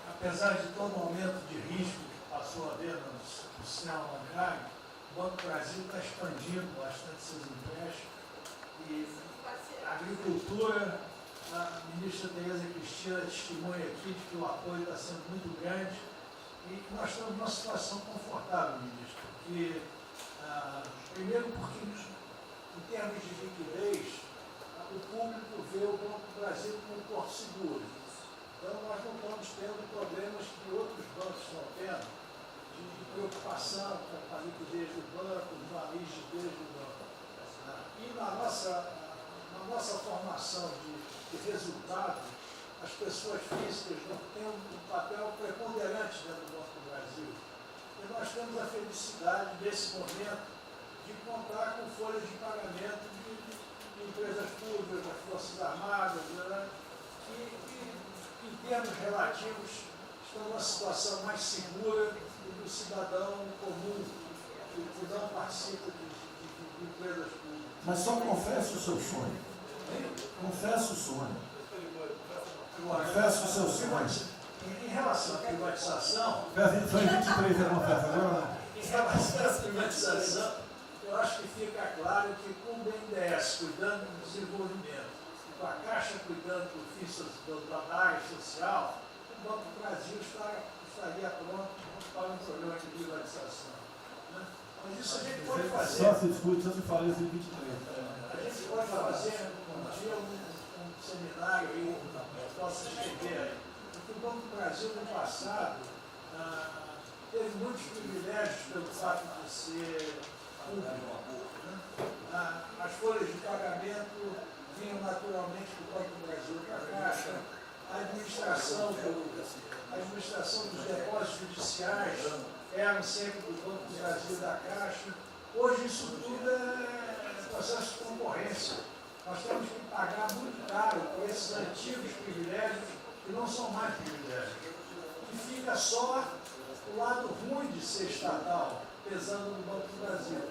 Apesar de todo aumento de risco que passou a haver no sistema bancário, o Banco do Brasil está expandindo bastante seus empréstimos e a agricultura, a ministra Tereza Cristina testemunha aqui de que o apoio está sendo muito grande e que nós estamos numa situação confortável, ministro, porque, primeiro porque em termos de liquidez, o público vê o Banco do Brasil como um porto seguro. Então, nós não estamos tendo problemas que outros bancos estão tendo, de preocupação com a liquidez do banco, com a rigidez do banco. E na nossa formação de resultado, as pessoas físicas não têm um papel preponderante dentro do Banco do Brasil. E nós temos a felicidade, nesse momento, de contar com folhas de pagamento de empresas públicas, das Forças Armadas, né, que em termos relativos estão numa situação mais segura do que o cidadão comum que não participa de empresas públicas. Mas só confesse o seu sonho. Confesse o sonho. Confesse o seu sonho. Em relação à privatização... Foi em 23 a confessa, agora não. Em relação à privatização, eu acho que fica claro que com o BNDES cuidando do desenvolvimento, com a Caixa cuidando da área social, o Banco do Brasil estaria pronto para um programa de privatização. Né? Mas isso a gente pode fazer. Só se discute, só se fala isso em 23. A gente pode fazer um dia um seminário aí, que possa escrever aí. Porque o Banco do Brasil, no passado, teve muitos privilégios pelo fato de ser público. Né? As folhas de pagamento vinham naturalmente do Banco do Brasil para a Caixa, a administração dos depósitos judiciais eram sempre do Banco do Brasil e da Caixa. Hoje isso tudo é processo de concorrência. Nós temos que pagar muito caro por esses antigos privilégios que não são mais privilégios. E fica só o lado ruim de ser estatal, pesando no Banco do Brasil.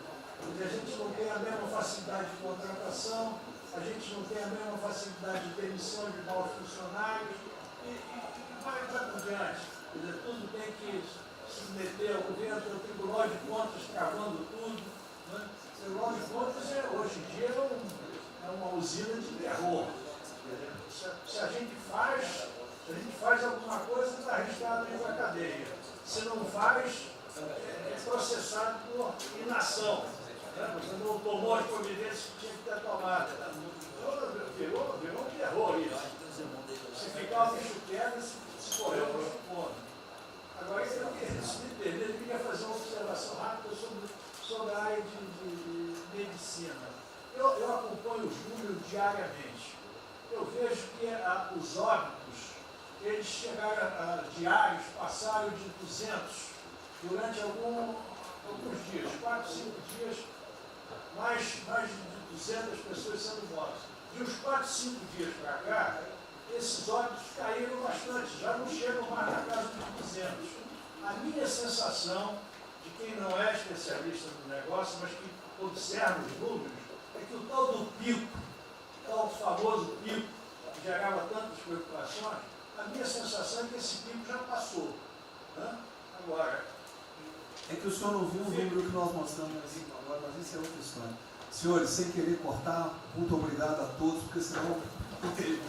Porque a gente não tem a mesma facilidade de contratação, a gente não tem a mesma facilidade de demissão de maus funcionários, e vai por diante. Quer dizer, tudo tem que submeter ao governo, tem o Tribunal de Contas travando tudo. Né? O Tribunal de Contas, hoje em dia, é uma usina de terror. Se a gente faz alguma coisa, está arriscado ir para a cadeia. Se não faz, é processado por inação. Né? Você não tomou as providências que tinha que ter tomado. Virou um terror isso. Se ficar o bicho quieto, se correr o bicho come. Agora, se me perder, eu queria fazer uma observação rápida sobre a área de medicina. Eu acompanho os números diariamente. Eu vejo que os óbitos, eles chegaram diários, passaram de 200 durante alguns dias, 4, 5 dias, mais de 200 pessoas sendo mortas. De uns 4, 5 dias para cá, esses óbitos caíram bastante, já não chegam mais na casa de 200. A minha sensação, de quem não é especialista no negócio, mas que observa os números, é que o tal do pico, o tal famoso pico, que gerava tantas preocupações, a minha sensação é que esse pico já passou. Né? Agora, é que o senhor não viu o número que nós mostramos assim agora, mas isso é outra história. Senhores, sem querer cortar, muito obrigado a todos, porque senão não teria.